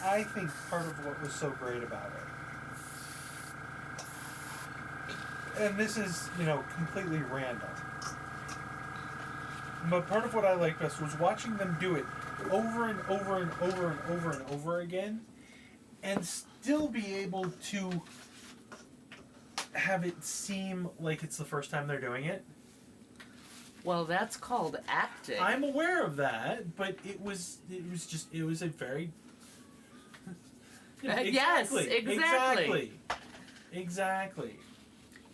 I think part of what was so great about it, and this is, completely random, but part of what I liked best was watching them do it over and over and over and over and over again, and still be able to have it seem like it's the first time they're doing it. Well, that's called acting. I'm aware of that, but it was a very Yes, exactly. Exactly.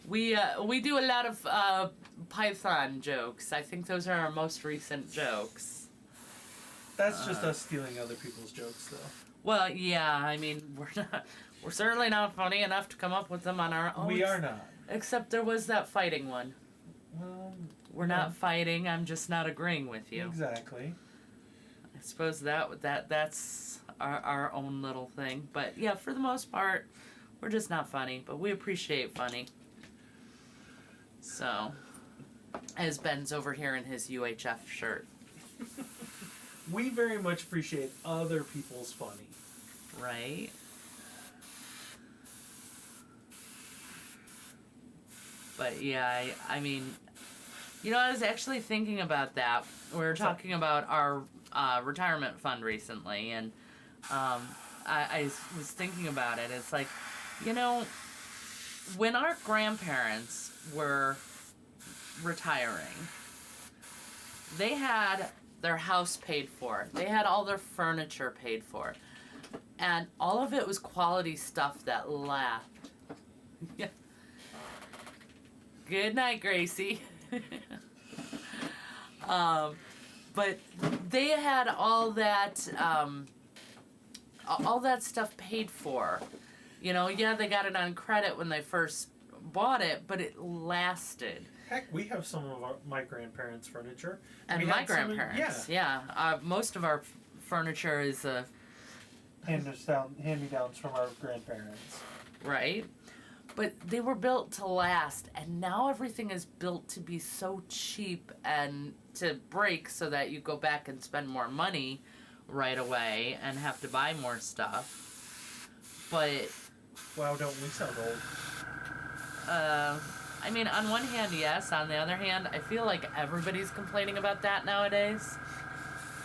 We do a lot of Python jokes. I think those are our most recent jokes. That's just us stealing other people's jokes, though. Well, yeah. I mean, we're certainly not funny enough to come up with them on our own. We are not. Except there was that fighting one. Well, We're not fighting. I'm just not agreeing with you. Exactly. I suppose that's our own little thing. But yeah, for the most part, we're just not funny. But we appreciate funny. So, as Ben's over here in his UHF shirt. We very much appreciate other people's funny. Right? But yeah, I mean, I was actually thinking about that. We were talking about our retirement fund recently, and I was thinking about it. It's like, when our grandparents were retiring, they had their house paid for. They had all their furniture paid for. And all of it was quality stuff that laughed. Yeah. Good night, Gracie. But they had all that stuff paid for. Yeah, they got it on credit when they first bought it, but it lasted. Heck, we have some of my grandparents' furniture. And my grandparents, yeah. Most of our furniture is hand-me-downs from our grandparents. right. But they were built to last, and now everything is built to be so cheap and to break so that you go back and spend more money right away and have to buy more stuff. But Wow, don't we sound old? I mean, on one hand, yes. On the other hand, I feel like everybody's complaining about that nowadays.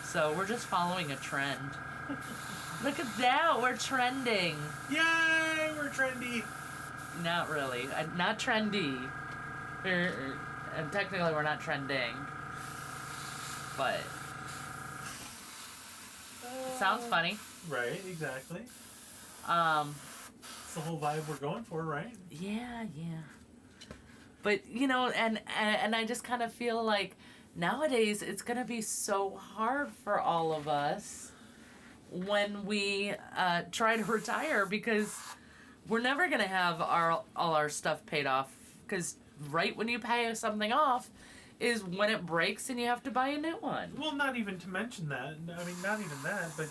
So we're just following a trend. Look at that, we're trending. Yay, we're trendy. Not really. Not trendy. And technically we're not trending. But sounds funny. Right, exactly. It's the whole vibe we're going for, right? Yeah. But and I just kind of feel like nowadays it's gonna be so hard for all of us when we try to retire, because we're never gonna have all our stuff paid off, because right when you pay something off is when it breaks and you have to buy a new one. Well, not even to mention that. I mean, not even that, but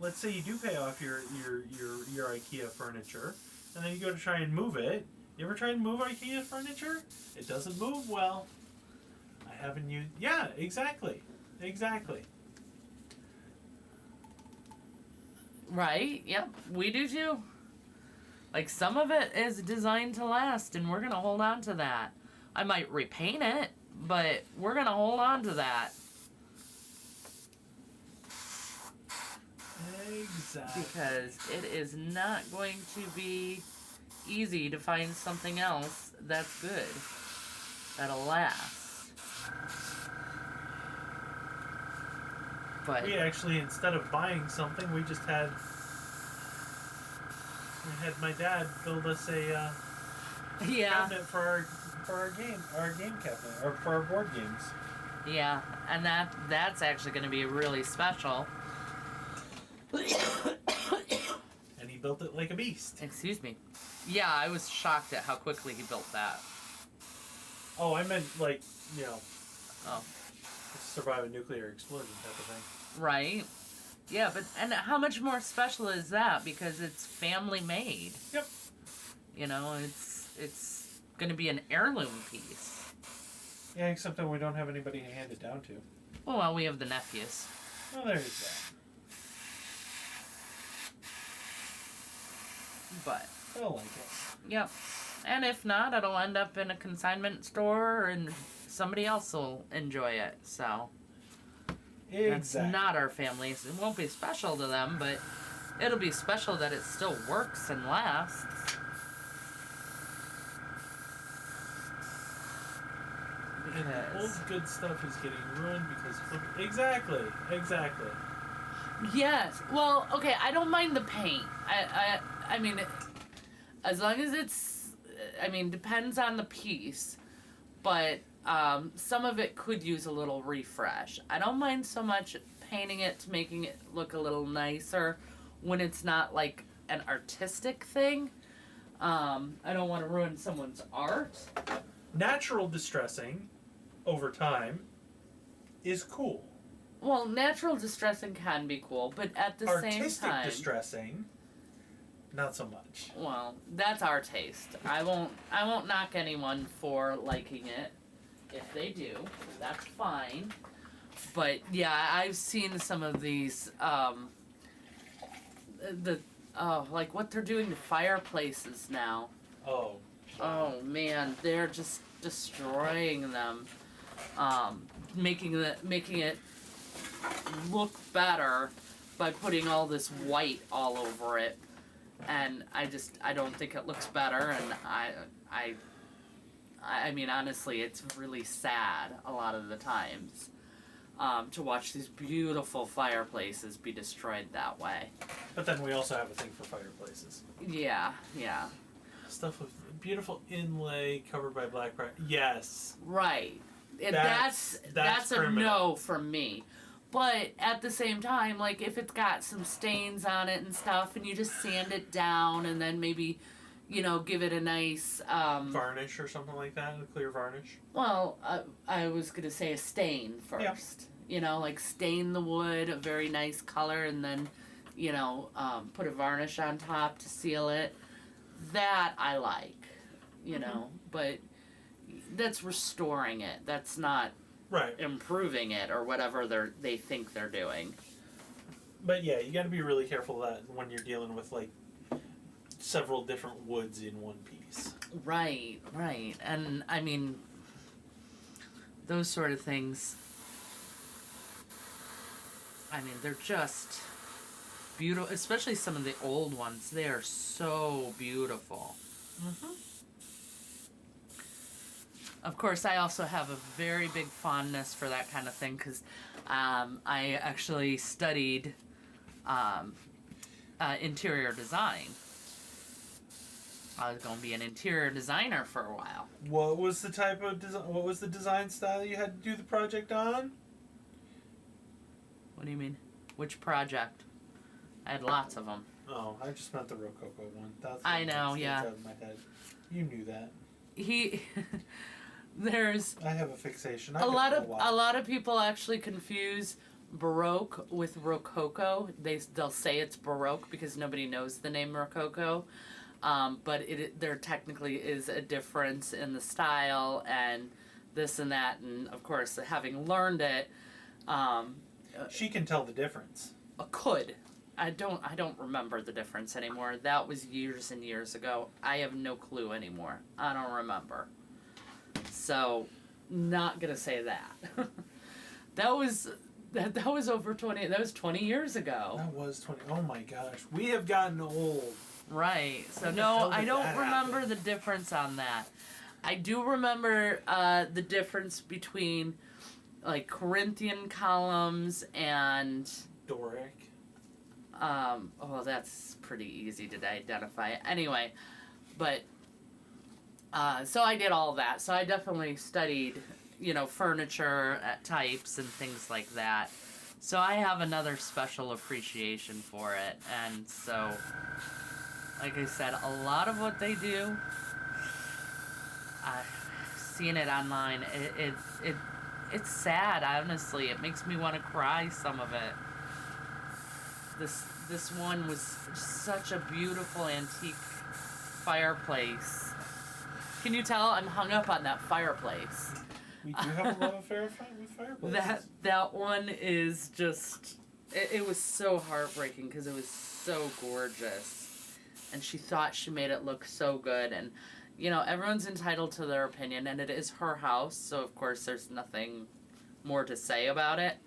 let's say you do pay off your IKEA furniture, and then you go to try and move it. You ever try and move IKEA furniture? It doesn't move well. I haven't used... Yeah, exactly. Right? Yep, we do too. Like, some of it is designed to last, and we're gonna hold on to that. I might repaint it, but we're gonna hold on to that. Exactly. Because it is not going to be easy to find something else that's good, that'll last. But We actually, instead of buying something, we had my dad build us a cabinet for our game cabinet, or for our board games. yeah, and that's actually going to be really special. like a beast. Excuse me. Yeah, I was shocked at how quickly he built that. Oh, I meant like, you know, Oh. survive a nuclear explosion type of thing. Right? Yeah, but and how much more special is that? Because it's family made. Yep. You know, it's going to be an heirloom piece. Yeah, except that we don't have anybody to hand it down to. Well, we have the nephews. Well, there's that. But They'll like it. yep. And if not, it'll end up in a consignment store and somebody else will enjoy it. So that's Exactly. not our families. It won't be special to them, but it'll be special that it still works and lasts. And the old good stuff is getting ruined because exactly. Yes. Well, okay. I don't mind the paint. I mean, as long as it's. I mean, depends on the piece, but some of it could use a little refresh. I don't mind so much painting it to making it look a little nicer when it's not like an artistic thing. I don't want to ruin someone's art. Natural distressing over time is cool. Well, natural distressing can be cool, but at the same Artistic time, distressing, not so much. well, that's our taste. I won't knock anyone for liking it. If they do, that's fine. But yeah, I've seen some of these like what they're doing to fireplaces now. Oh. Oh man, they're just destroying them. Making it look better by putting all this white all over it, and I don't think it looks better, and I mean honestly it's really sad a lot of the times to watch these beautiful fireplaces be destroyed that way. But then we also have a thing for fireplaces. Yeah. Stuff with beautiful inlay covered by black briar. Yes. Right. And That's that's a criminal. no from me. But at the same time, like if it's got some stains on it and stuff, and you just sand it down, and then maybe, give it a nice Varnish or something like that, a clear varnish. Well, I was gonna say a stain first. Like stain the wood a very nice color, and then, put a varnish on top to seal it. That I like, but that's restoring it. That's not Right. improving it or whatever they think they're doing. But yeah, you got to be really careful that when you're dealing with like several different woods in one piece. Right. And I mean, those sort of things, I mean, they're just beautiful, especially some of the old ones. They are so beautiful. Mm-hmm. Of course, I also have a very big fondness for that kind of thing because I actually studied interior design. I was going to be an interior designer for a while. What was the type of design? What was the design style you had to do the project on? What do you mean? Which project? I had lots of them. Oh, I just meant the Rococo one. That's I know, yeah. Out of my head. You knew that. There's I have a fixation. a lot of people actually confuse Baroque with Rococo. They'll say it's Baroque because nobody knows the name Rococo, but there technically is a difference in the style and this and that, and of course having learned it, She can tell the difference. could. I don't remember the difference anymore. That was years and years ago. I have no clue anymore. I don't remember. So, not gonna say that. that was over 20. That was 20 years ago. That was 20. Oh my gosh, we have gotten old. Right. So When the no, hell I did don't that remember happen? the difference on that. I do remember the difference between like Corinthian columns and Doric. well, that's pretty easy to identify. Anyway, but so I did all that. So I definitely studied, furniture types and things like that. So I have another special appreciation for it, and so like I said, a lot of what they do, I've seen it online. It's sad, honestly. It makes me want to cry, some of it. This one was such a beautiful antique fireplace. Can you tell I'm hung up on that fireplace? We do have a lot of fireplaces. That one is just, it was so heartbreaking because it was so gorgeous, and she thought she made it look so good. And you know, everyone's entitled to their opinion, and it is her house, so of course there's nothing more to say about it,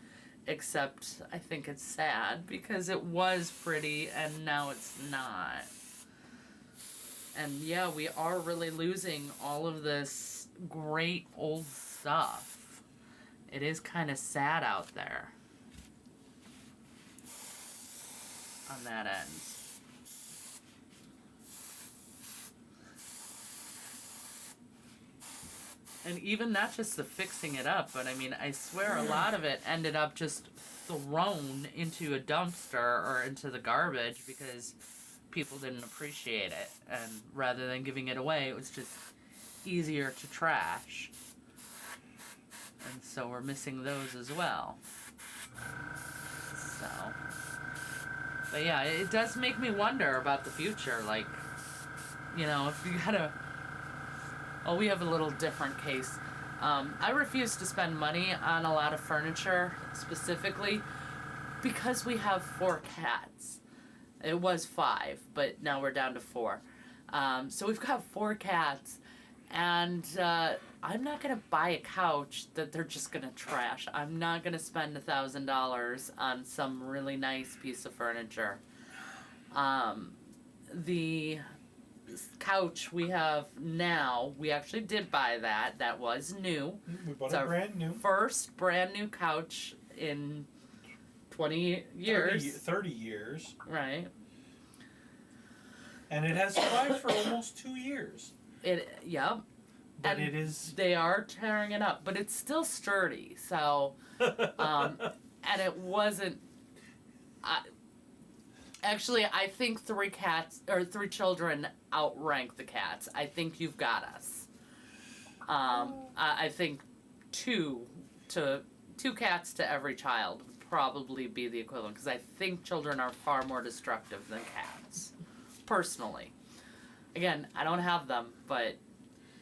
except I think it's sad because it was pretty and now it's not. And yeah, we are really losing all of this great old stuff. It is kind of sad out there on that end. And even not just the fixing it up, but I mean, I swear a lot of it ended up just thrown into a dumpster or into the garbage because people didn't appreciate it. And rather than giving it away, it was just easier to trash. And so we're missing those as well. So, but yeah, it does make me wonder about the future. Like, you know, if you gotta... Oh, we have a little different case. I refuse to spend money on a lot of furniture, specifically because we have 4 cats. It was 5, but now we're down to 4. So we've got 4 cats, and I'm not going to buy a couch that they're just going to trash. I'm not going to spend $1,000 on some really nice piece of furniture. The couch we have now, we actually did buy that. That was new. We bought It's it our brand new. first brand new couch in 20 years. 30 years. Right. And it has survived for almost 2 years. Yep. But And it is... They are tearing it up, but it's still sturdy. So, and it wasn't... Actually, I think 3 children outrank the cats. I think you've got us. I think 2 cats to every child would probably be the equivalent, because I think children are far more destructive than cats, personally. Again, I don't have them, but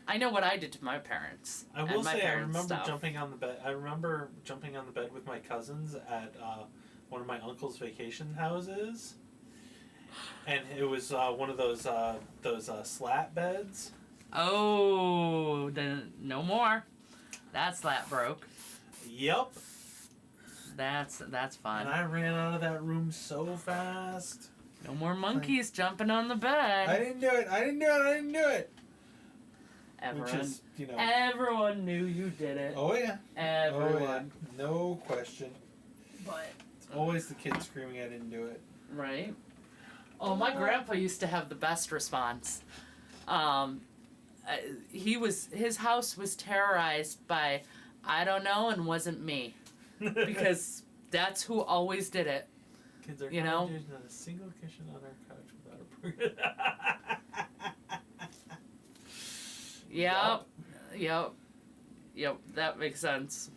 I know what I did to my parents. I will say, I remember stuff. jumping on the bed. I remember jumping on the bed with my cousins at one of my uncle's vacation houses, and it was one of those slat beds. Oh, then no more. That slat broke. Yep. That's fun. And I ran out of that room so fast. No more monkeys jumping on the bed. I didn't do it. Everyone, Which is, you know... everyone knew you did it. Oh, yeah. Everyone. Oh, yeah. No question. But It's always the kid screaming, I didn't do it. right. Oh, my grandpa used to have the best response. His house was terrorized by, I don't know, and wasn't me, because that's who always did it. Kids are you know? There's not a single cushion on our couch without a Yep, that makes sense.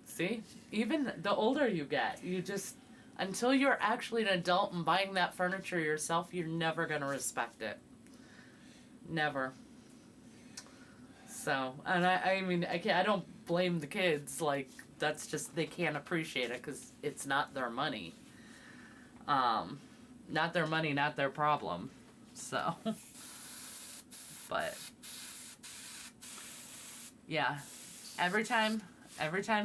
See? Even the older you get, you just, until you're actually an adult and buying that furniture yourself, you're never going to respect it. Never. So, and I mean, I don't blame the kids. Like, that's just, they can't appreciate it because it's not their money. Not their money, not their problem. So, but, yeah, every time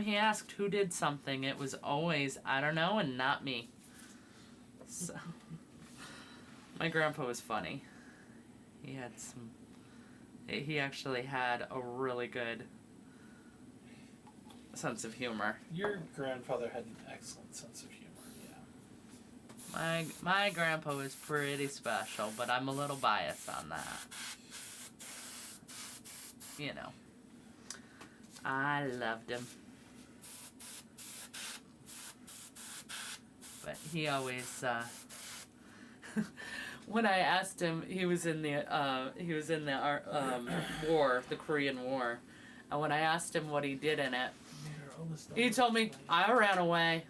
he asked who did something, it was always, I don't know, and not me. So, my grandpa was funny. He actually had a really good sense of humor. Your grandfather had an excellent sense of humor, yeah. My grandpa was pretty special, but I'm a little biased on that. You know. I loved him. But he always, when I asked him, he was in the war, the Korean War, and when I asked him what he did in it, he told me, I ran away.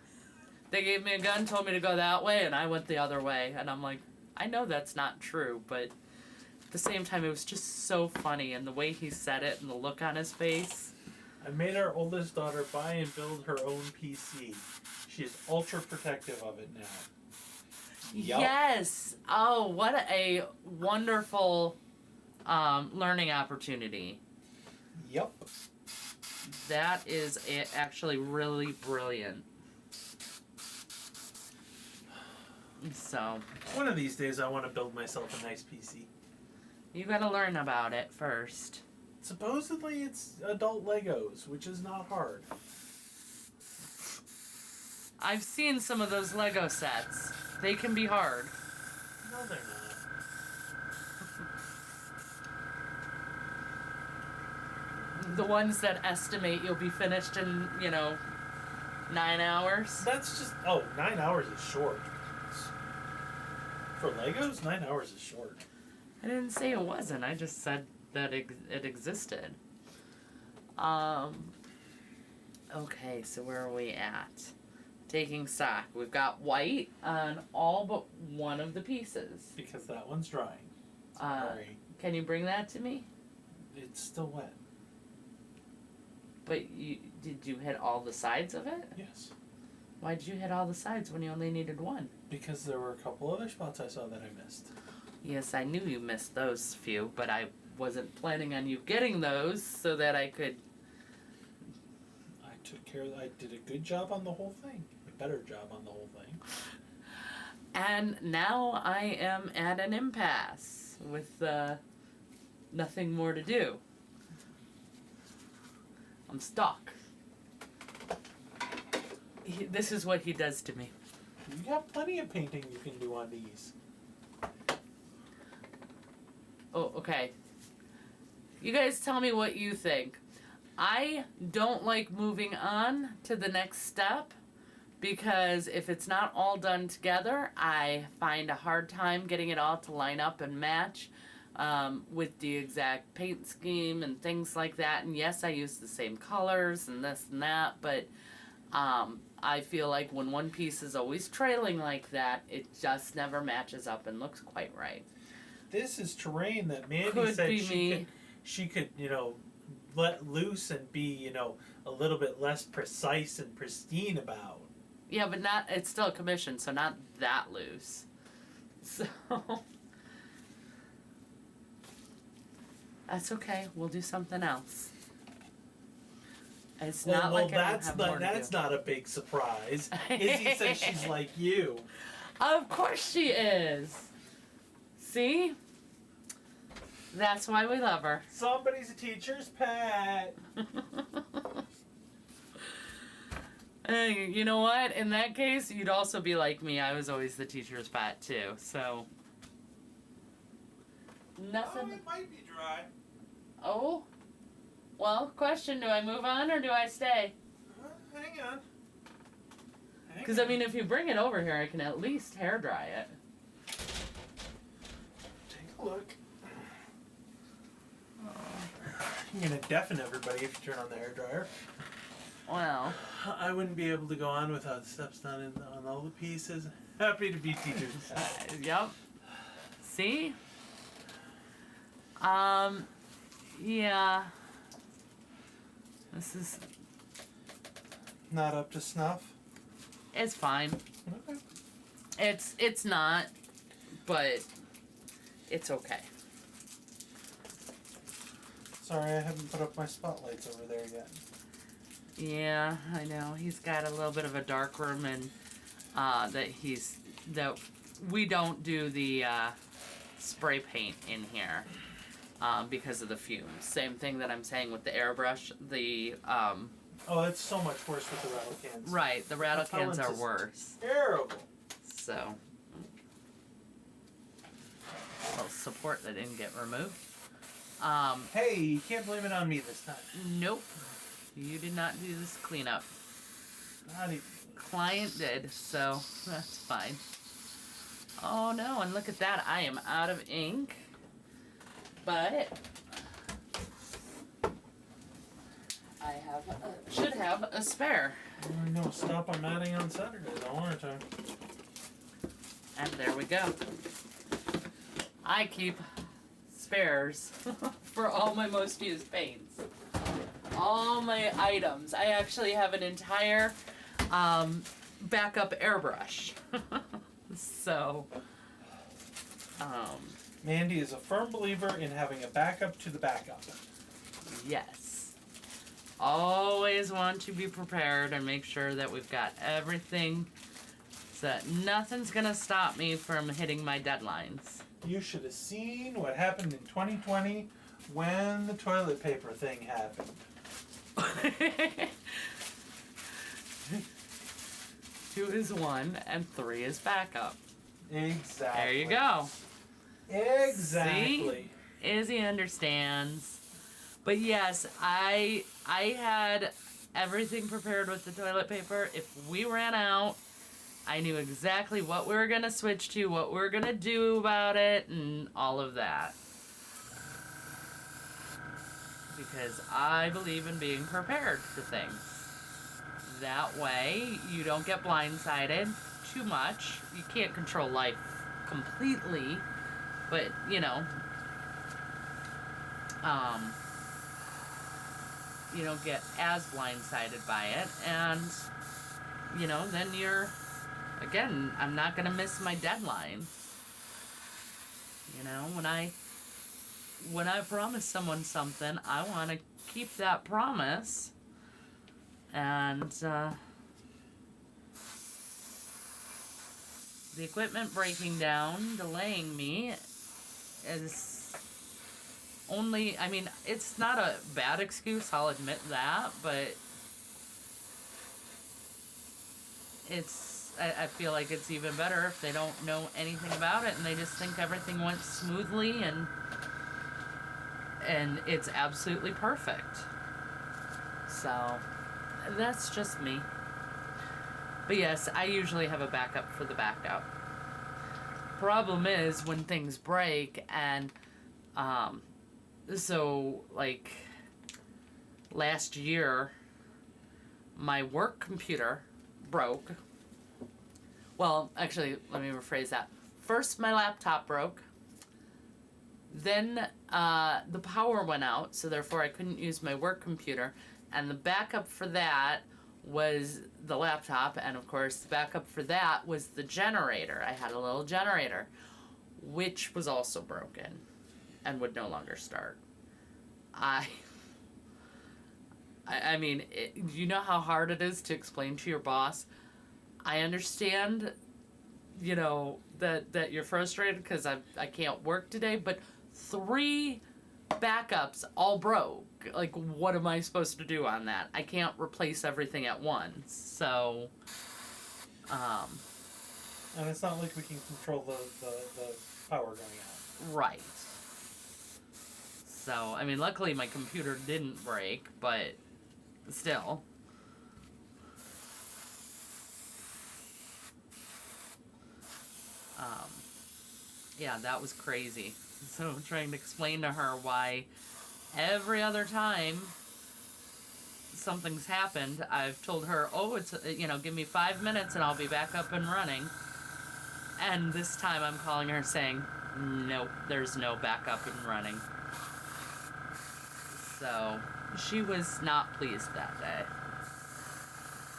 They gave me a gun, told me to go that way, and I went the other way. And I'm like, I know that's not true, but at the same time, it was just so funny, and the way he said it and the look on his face. I made our oldest daughter buy and build her own PC. She is ultra protective of it now. Yup. Yes. Oh, what a wonderful learning opportunity. Yep. That is actually really brilliant. So, One of these days, I want to build myself a nice PC. you gotta learn about it first. Supposedly, it's adult Legos, which is not hard. I've seen some of those Lego sets. They can be hard. No, they're not. The ones that estimate you'll be finished in, 9 hours. That's just 9 hours is short. For Legos, 9 hours is short. I didn't say it wasn't. I just said that it existed. Okay, so where are we at? Taking stock. We've got white on all but one of the pieces. Because that one's drying. Sorry. Can you bring that to me? It's still wet. But did you hit all the sides of it? Yes. Why did you hit all the sides when you only needed one? Because there were a couple other spots I saw that I missed. Yes, I knew you missed those few, but I wasn't planning on you getting those so that I could... I took care of I did a good job on the whole thing. A better job on the whole thing. And now I am at an impasse with nothing more to do. I'm stuck. This is what he does to me. You got plenty of painting you can do on these. Oh, okay. You guys tell me what you think. I don't like moving on to the next step because if it's not all done together, I find a hard time getting it all to line up and match with the exact paint scheme and things like that. And yes, I use the same colors and this and that, but I feel like when one piece is always trailing like that, it just never matches up and looks quite right. This is terrain that Mandy Could said be she could, let loose and be, a little bit less precise and pristine about. Yeah, but it's still a commission, so not that loose. So that's okay. We'll do something else. It's not like I don't have more to that's do. not a big surprise. Izzy says she's like you. Of course she is. See? That's why we love her. Somebody's a teacher's pet. Hey, you know what? In that case, you'd also be like me. I was always the teacher's pet too. So nothing. Oh, it might be dry. Oh. Well, question: do I move on or do I stay? Hang on. Because I mean, if you bring it over here, I can at least hair dry it. Take a look. You're gonna deafen everybody if you turn on the hairdryer. Well, I wouldn't be able to go on without the steps done on all the pieces. Happy to be teachers. yep. See? Yeah. This is. Not up to snuff. It's fine. Okay. It's not, but it's okay. Sorry, I haven't put up my spotlights over there yet. Yeah, I know. He's got a little bit of a dark room, and that we don't do the spray paint in here because of the fumes. Same thing that I'm saying with the airbrush. Oh, it's so much worse with the rattle cans. Right, the rattle cans are Repellent is worse. Terrible. So, well, support that didn't get removed. Hey, you can't blame it on me this time. Nope. You did not do this cleanup. Not even. Client did, so that's fine. Oh no, and look at that. I am out of ink. But I should have a spare. Oh, no, stop. I'm adding on Saturday. Don't worry, Tom. And there we go. I keep spares for all my most used paints. All my items. I actually have an entire backup airbrush. So, Mandy is a firm believer in having a backup to the backup. yes. Always want to be prepared and make sure that we've got everything so that nothing's gonna stop me from hitting my deadlines. You should have seen what happened in 2020 when the toilet paper thing happened. 2 is 1 and 3 is backup. Exactly. There you go. Exactly. See? Izzy understands. But yes, I had everything prepared with the toilet paper. If we ran out, I knew exactly what we were going to switch to, what we were going to do about it, and all of that. Because I believe in being prepared for things. That way, you don't get blindsided too much. You can't control life completely, but, you know, you don't get as blindsided by it, and, you know, then you're, again, I'm not gonna miss my deadline. You know, when I promise someone something, I want to keep that promise, and, the equipment breaking down, delaying me, is only, I mean, it's not a bad excuse, I'll admit that, but I feel like it's even better if they don't know anything about it and they just think everything went smoothly and it's absolutely perfect. So, that's just me. But yes, I usually have a backup for the backup. Problem is when things break and, so like last year, my work computer broke. Well, actually, let me rephrase that. First, my laptop broke. Then the power went out, so therefore I couldn't use my work computer. And the backup for that was the laptop, and of course the backup for that was the generator. I had a little generator, which was also broken and would no longer start. I mean, you know how hard it is to explain to your boss? I understand, you know, that you're frustrated because I can't work today, but 3 backups all broke. Like, what am I supposed to do on that? I can't replace everything at once. So, And it's not like we can control the power going out. right. So, I mean, luckily my computer didn't break, but still. Yeah, that was crazy. So I'm trying to explain to her why every other time something's happened, I've told her, oh, it's, you know, give me 5 minutes and I'll be back up and running. And this time I'm calling her saying, nope, there's no backup and running. So she was not pleased that day.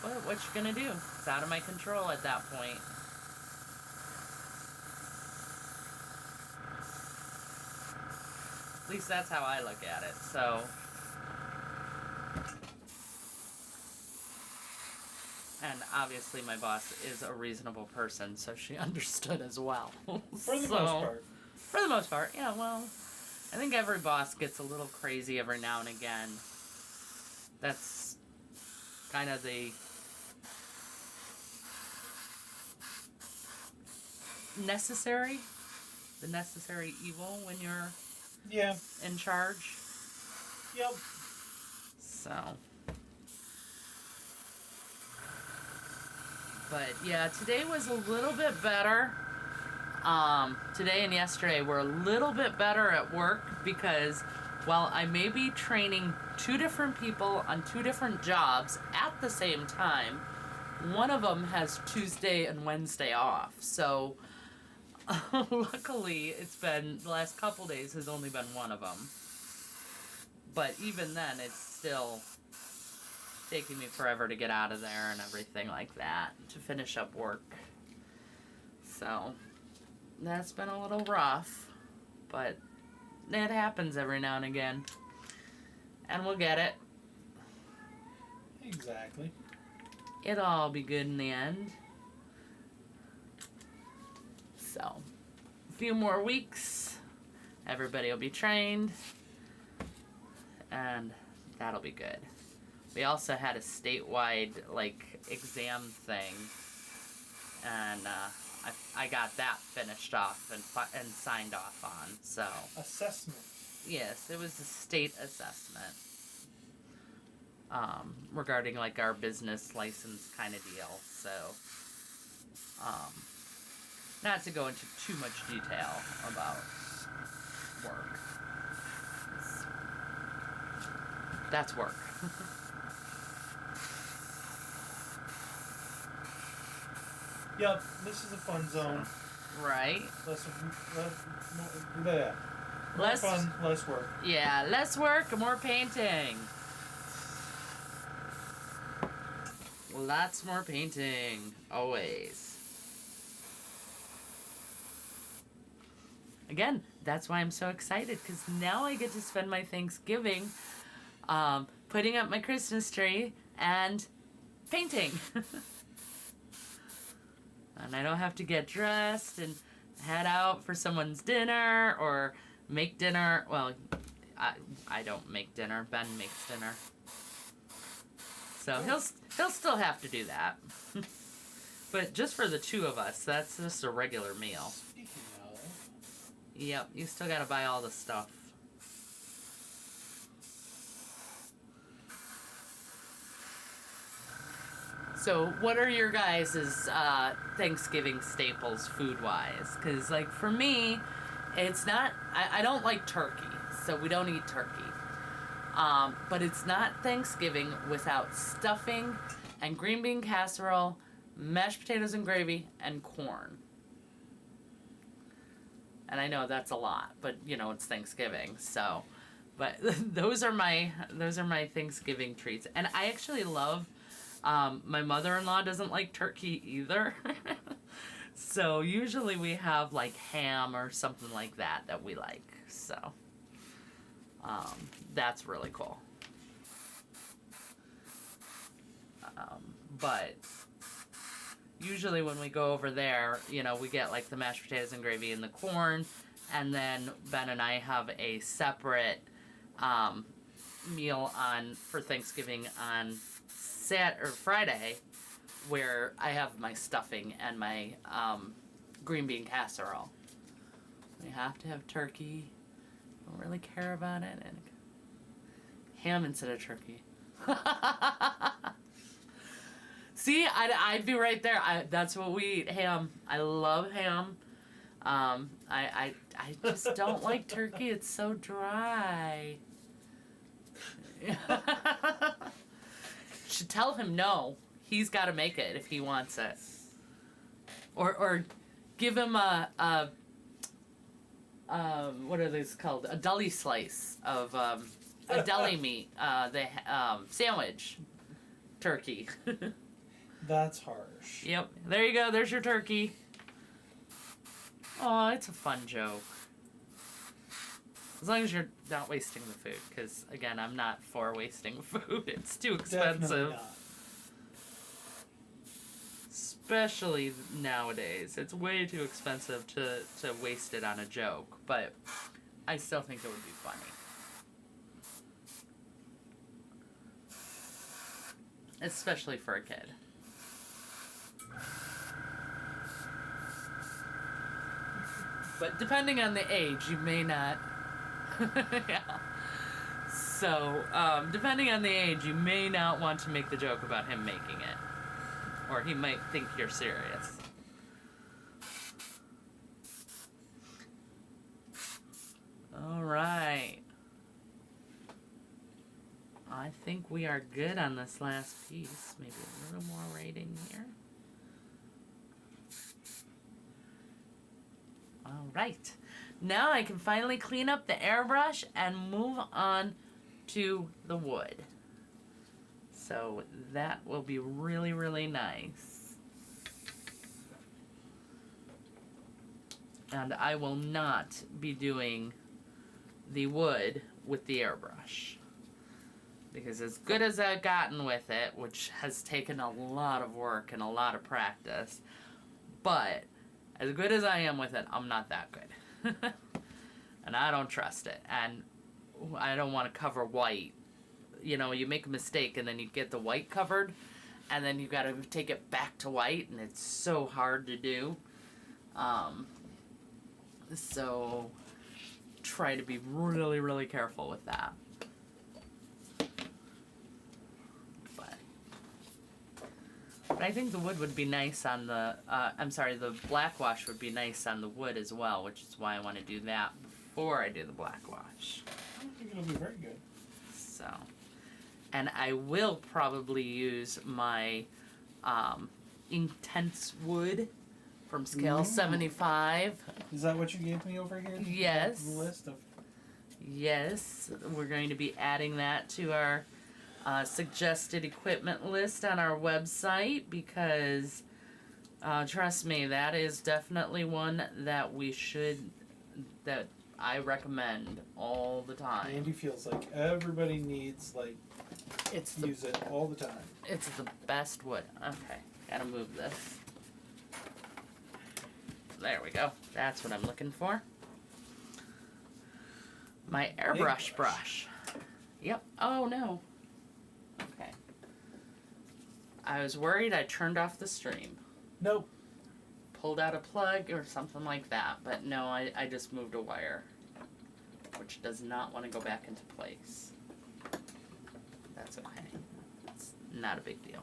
But what you gonna do? It's out of my control at that point. At least that's how I look at it. So, and obviously my boss is a reasonable person, so she understood as well. For the most part. For the most part, yeah, well, I think every boss gets a little crazy every now and again. That's kind of the necessary evil when you're in charge. Yep. So, but yeah, today was a little bit better. today and yesterday were a little bit better at work because while I may be training 2 different people on 2 different jobs at the same time, one of them has Tuesday and Wednesday off. So luckily it's been, the last couple days has only been one of them. But even then, it's still taking me forever to get out of there and everything like that to finish up work. So that's been a little rough, but it happens every now and again. And we'll get it. Exactly. It'll all be good in the end. So, a few more weeks, everybody will be trained, and that'll be good. We also had a statewide, exam thing, and I got that finished off and signed off on, so. Assessment. Yes, it was a state assessment. Regarding, our business license kind of deal, so. Not to go into too much detail about work. That's work. Yep, this is a fun zone. Right? More fun, less work. Yeah, less work, more painting. Lots more painting, always. Again, that's why I'm so excited, because now I get to spend my Thanksgiving putting up my Christmas tree and painting. And I don't have to get dressed and head out for someone's dinner or make dinner. Well, I don't make dinner. Ben makes dinner. So he'll still have to do that. But just for the 2 of us, that's just a regular meal. Speaking of. Yep, you still gotta buy all the stuff. So, what are your guys' Thanksgiving staples food-wise? Because, for me, it's not... I don't like turkey, so we don't eat turkey. But it's not Thanksgiving without stuffing and green bean casserole, mashed potatoes and gravy, and corn. And I know that's a lot, but, it's Thanksgiving, so... But those are my Thanksgiving treats. And I actually love... my mother-in-law doesn't like turkey either. So usually we have ham or something like that we like. So that's really cool. But usually when we go over there, we get the mashed potatoes and gravy and the corn, and then Ben and I have a separate meal for Thanksgiving on Friday, where I have my stuffing and my green bean casserole. We have to have turkey. Don't really care about it. And ham instead of turkey. See, I'd be right there. That's what we eat. Ham. I love ham. I just don't like turkey. It's so dry. Should tell him no. He's got to make it if he wants it. Or give him a what are these called? A deli slice of a deli meat. The sandwich turkey. That's harsh. Yep. There you go. There's your turkey. Oh, it's a fun joke. As long as you're not wasting the food, because, again, I'm not for wasting food. It's too expensive. Definitely not. Especially nowadays. It's way too expensive to waste it on a joke, but I still think it would be funny. Especially for a kid. But depending on the age, you may not... yeah. So, depending on the age, you may not want to make the joke about him making it. Or he might think you're serious. think we are good on this last piece. Maybe a little more writing here. All right. Now I can finally clean up the airbrush and move on to the wood. So that will be really, really nice. And I will not be doing the wood with the airbrush. Because as good as I've gotten with it, which has taken a lot of work and a lot of practice, but as good as I am with it, I'm not that good. And I don't trust it. And I don't want to cover white. You know, you make a mistake and then you get the white covered, and then you got to take it back to white, and it's so hard to do. So try to be really, really careful with that. But I think the wood would be nice on the, the black wash would be nice on the wood as well, which is why I want to do that before I do the black wash. I think it'll be very good. So, and I will probably use my intense wood from scale 75. Is that what you gave me over here? Yes. The list of... Yes, we're going to be adding that to our suggested equipment list on our website, because trust me, that is definitely one that that I recommend all the time. Mandy feels like everybody needs, like, use it all the time. It's the best wood. Okay, gotta move this. There we go. That's what I'm looking for. My airbrush brush. Yep. Oh no. Okay. I was worried I turned off the stream. Nope. Pulled out a plug or something like that, but no, I just moved a wire, which does not want to go back into place. That's okay. It's not a big deal.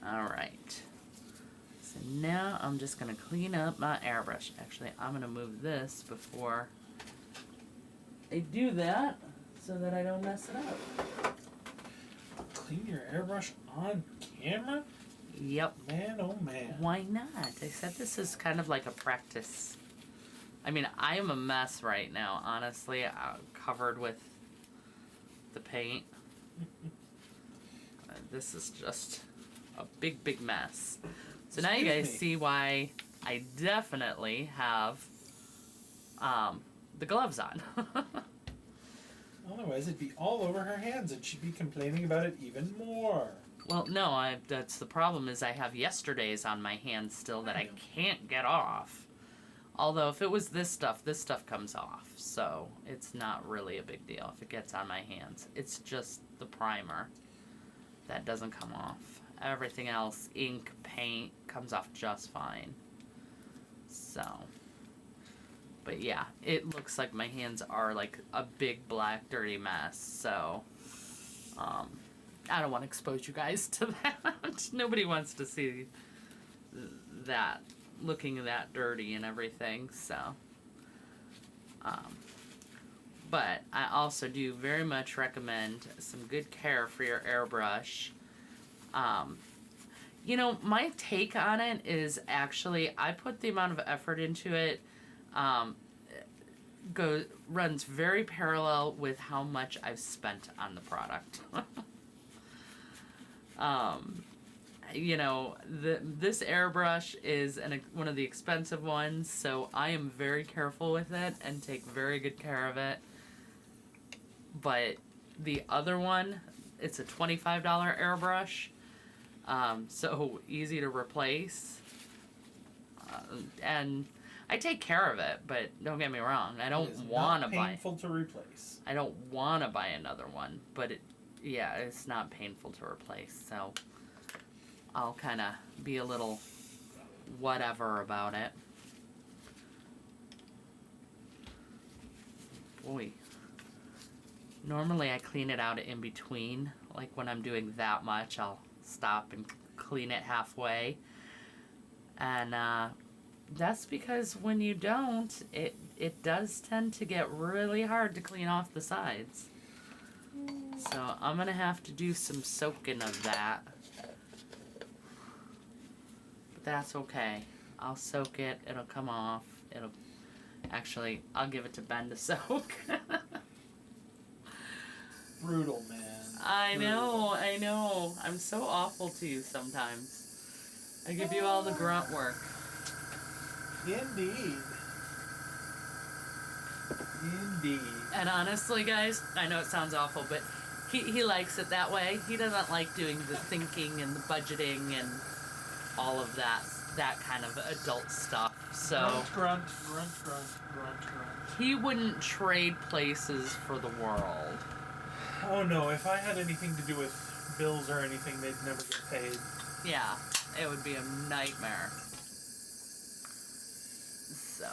Alright. So now I'm just going to clean up my airbrush. Actually, I'm going to move this before I do that so that I don't mess it up. Clean your airbrush on camera? Yep. Man, oh man. Why not? I said this is kind of like a practice. I mean, I am a mess right now, honestly, covered with the paint. This is just a big, big mess. So now you guys see why I definitely have the gloves on. Otherwise, it'd be all over her hands, and she'd be complaining about it even more. Well, no, that's the problem, is I have yesterday's on my hands still that I can't get off. Although if it was this stuff comes off. So it's not really a big deal if it gets on my hands. It's just the primer that doesn't come off. Everything else, ink, paint, comes off just fine. So, but yeah, it looks like my hands are like a big black dirty mess. So, I don't want to expose you guys to that. Nobody wants to see that, looking that dirty and everything, so. But I also do very much recommend some good care for your airbrush. You know, my take on it is actually, I put the amount of effort into it, runs very parallel with how much I've spent on the product. You know, this airbrush is one of the expensive ones, so I am very careful with it and take very good care of it. But the other one, it's a $25 airbrush, so easy to replace. And I take care of it, but don't get me wrong, I don't want to buy. Painful to replace. I don't want to buy another one, but yeah, it's not painful to replace, so I'll kind of be a little whatever about it. Boy. Normally I clean it out in between. Like when I'm doing that much, I'll stop and clean it halfway. And that's because when you don't, it does tend to get really hard to clean off the sides. So I'm gonna have to do some soaking of that. But that's okay. I'll soak it, it'll come off. Actually, I'll give it to Ben to soak. Brutal, man. I know. I'm so awful to you sometimes. I give you all the grunt work. Indeed. And honestly, guys, I know it sounds awful, but he likes it that way. He doesn't like doing the thinking and the budgeting and all of that kind of adult stuff. So Grunt. he wouldn't trade places for the world. Oh no, if I had anything to do with bills or anything, they'd never get paid. Yeah, it would be a nightmare. So,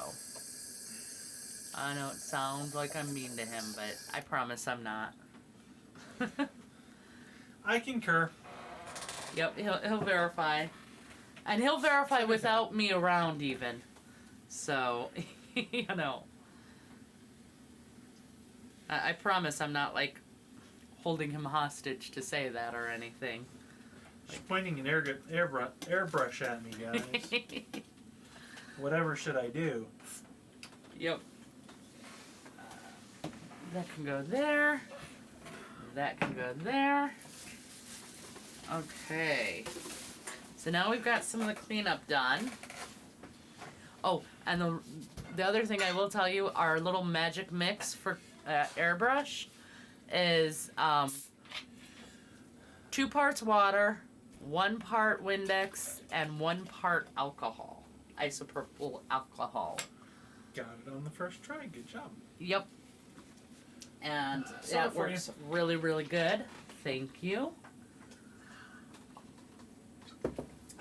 I know it sounds like I'm mean to him, but I promise I'm not. I concur. Yep, he'll verify. And he'll verify without me around even. So, you know. I promise I'm not like holding him hostage to say that or anything. She's pointing an airbrush at me, guys. Whatever should I do? Yep. That can go there. That can go there. Okay. So now we've got some of the cleanup done. Oh, and the other thing I will tell you, our little magic mix for airbrush is 2 parts water, 1 part Windex, and 1 part alcohol. Isopropyl alcohol. Got it on the first try. Good job. Yep. And Saw that it for works really, really good. Thank you.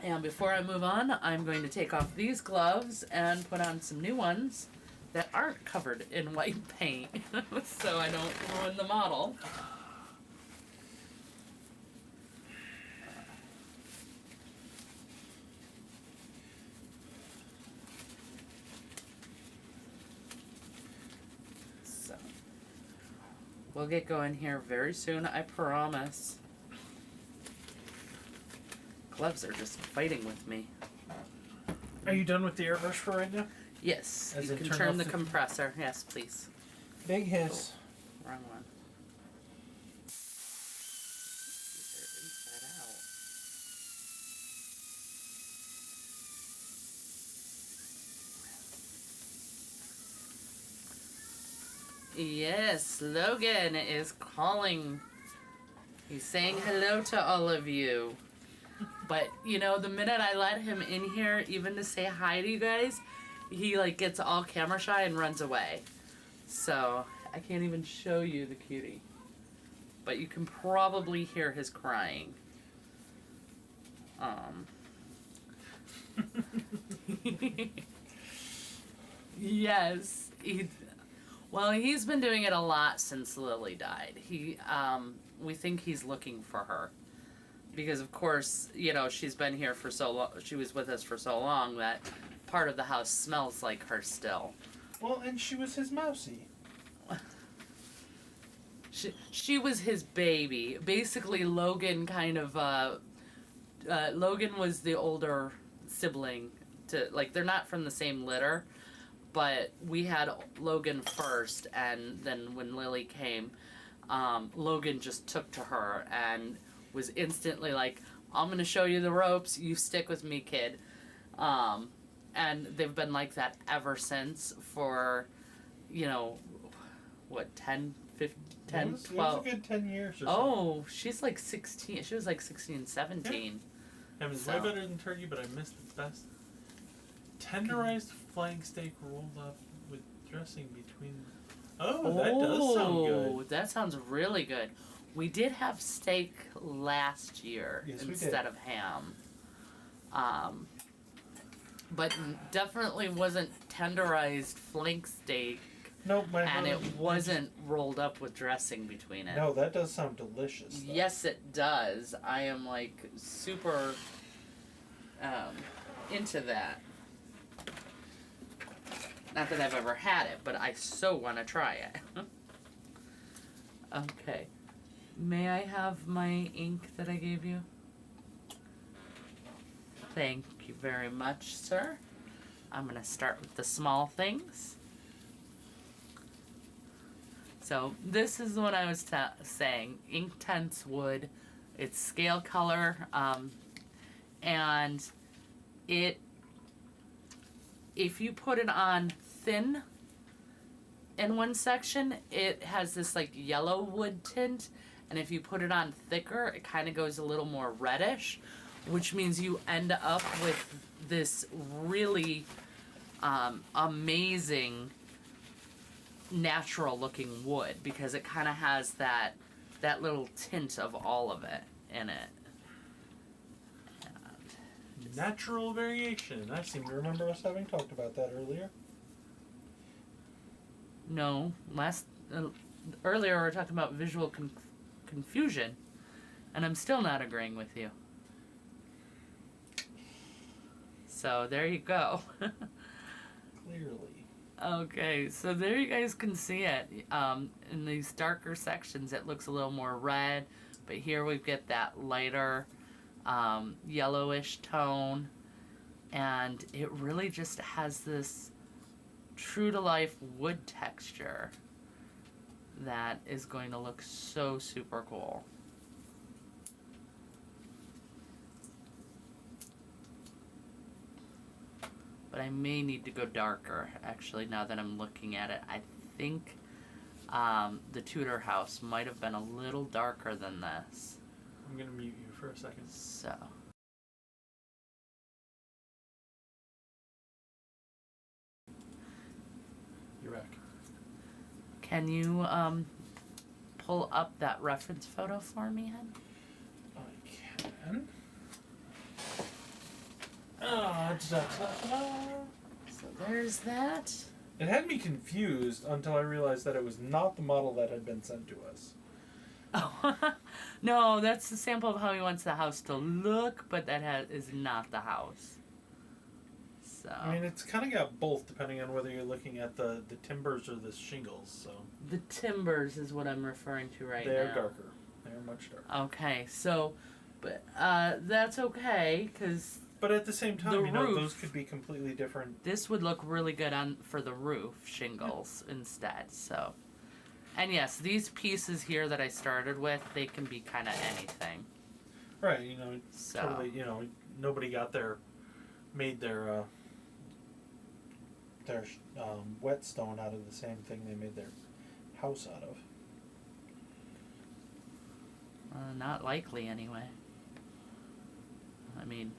And before I move on, I'm going to take off these gloves and put on some new ones that aren't covered in white paint so I don't ruin the model. So we'll get going here very soon, I promise. Gloves are just fighting with me. Are you done with the airbrush for right now? Yes, As you in can turn turn off the the- compressor. Yes, please. Big hiss. Wrong one. These are inside out. Yes, Logan is calling. He's saying hello to all of you. But, you know, the minute I let him in here, even to say hi to you guys, he, like, gets all camera shy and runs away. So, I can't even show you the cutie. But you can probably hear his crying. Yes. He's been doing it a lot since Lily died. We think he's looking for her. Because, of course, you know, she's been here for so long, she was with us for so long that part of the house smells like her still. Well, and she was his mousy. She was his baby. Basically, Logan kind of, Logan was the older sibling they're not from the same litter, but we had Logan first, and then when Lily came, Logan just took to her and was instantly like, I'm gonna show you the ropes, you stick with me, kid. And they've been like that ever since for, you know, what, 10, 15, 10, 12. It was a good 10 years or so. Oh, she's like 16. She was like 16, 17. It was So. way better than turkey, but I missed its best. Tenderized flank steak rolled up with dressing between. Oh, that does sound good. That sounds really good. We did have steak last year Yes, we did. instead of ham. But definitely wasn't tenderized flank steak, Nope, and it wasn't rolled up with dressing between it. No, that does sound delicious. Though. Yes, it does. I am like super into that. Not that I've ever had it, but I so want to try it. Okay. May I have my ink that I gave you? Thank you very much, sir. I'm going to start with the small things. So this is what I was saying. Inktense wood. It's scale color, and if you put it on thin in one section, it has this like yellow wood tint, and if you put it on thicker, it kind of goes a little more reddish, which means you end up with this really amazing natural looking wood, because it kind of has that little tint of all of it in it. Natural variation. I seem to remember us having talked about that earlier. No, earlier we were talking about visual confusion, and I'm still not agreeing with you. So there you go. Clearly. Okay, so there you guys can see it. In these darker sections, it looks a little more red, but here we get that lighter yellowish tone, and it really just has this true-to-life wood texture that is going to look so super cool. But I may need to go darker, actually, now that I'm looking at it. I think the Tudor house might have been a little darker than this. I'm going to mute you for a second. So. You're back. Can you pull up that reference photo for me, Hen? I can. So there's that. It had me confused until I realized that it was not the model that had been sent to us. Oh, no, that's the sample of how he wants the house to look, but that is not the house. So. I mean, it's kind of got both, depending on whether you're looking at the timbers or the shingles. So The timbers is what I'm referring to right they're now. darker. They're much darker. Okay, so, but that's okay, because But at the same time, The you know, roof. those could be completely different. this would look really good for the roof shingles instead. So, and yes, these pieces here that I started with, they can be kind of anything. Right, you know, So. totally, you know, nobody made their whetstone out of the same thing they made their house out of. Not likely, anyway. I mean,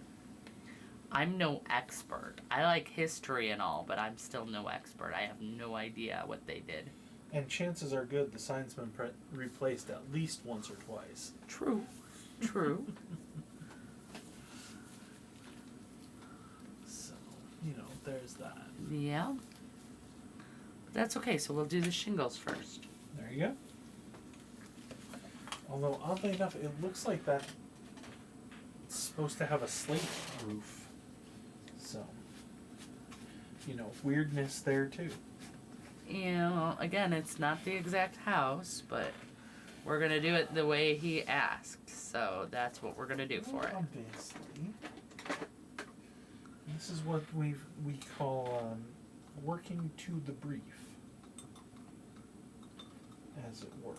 I'm no expert. I like history and all, but I'm still no expert. I have no idea what they did. And chances are good the sign's been replaced at least once or twice. True. True. So, you know, there's that. Yeah. That's okay, so we'll do the shingles first. There you go. Although, oddly enough, it looks like that it's supposed to have a slate roof. So, you know, weirdness there too. Yeah, well, again, it's not the exact house, but we're going to do it the way he asked. So that's what we're going to do for it. Obviously. This is what we call working to the brief, as it were.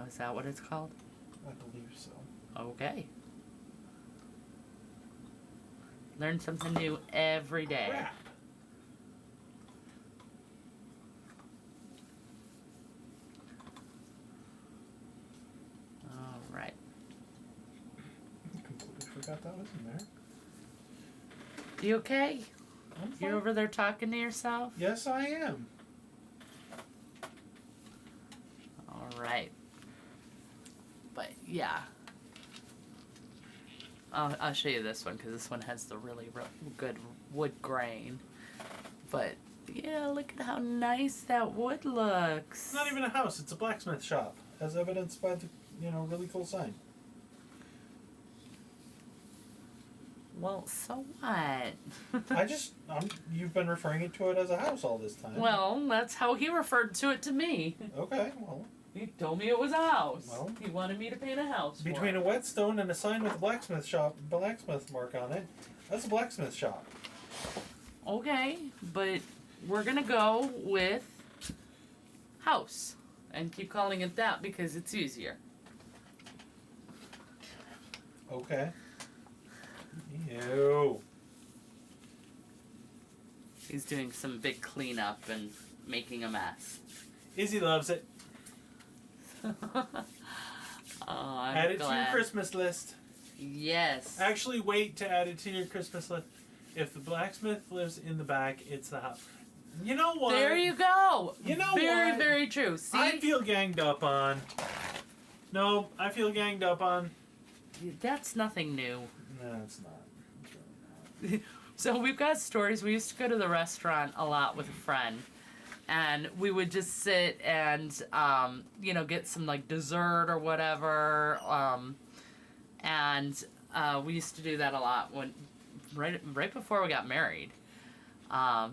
Is that what it's called? I believe so. Okay. Learn something new every day. Crap. All right. Completely forgot that was in there. You okay? I'm fine. You're over there talking to yourself? Yes, I am. All right. But yeah. I'll show you this one because this one has the really good wood grain. But yeah, look at how nice that wood looks. It's not even a house, it's a blacksmith shop, as evidenced by the, you know, really cool sign. Well, so what? You've been referring to it as a house all this time. Well, that's how he referred to it to me. Okay, well, He told me it was a house. Well, he wanted me to paint a house. Between for a him. whetstone and a sign with a blacksmith mark on it, that's a blacksmith shop. Okay, but we're gonna go with house and keep calling it that because it's easier. Okay. Ew. He's doing some big cleanup and making a mess. Izzy loves it. I'm Add it glad. to your Christmas list. Yes. Actually, wait to add it to your Christmas list. If the blacksmith lives in the back, it's the house. You know what? There you go. You know very, what? very true. See, I feel ganged up on. No, I feel ganged up on. that's nothing new. No, it's not. It's really not. So we've got stories. We used to go to the restaurant a lot with a friend, and we would just sit and get some like dessert or whatever. And we used to do that a lot when right before we got married.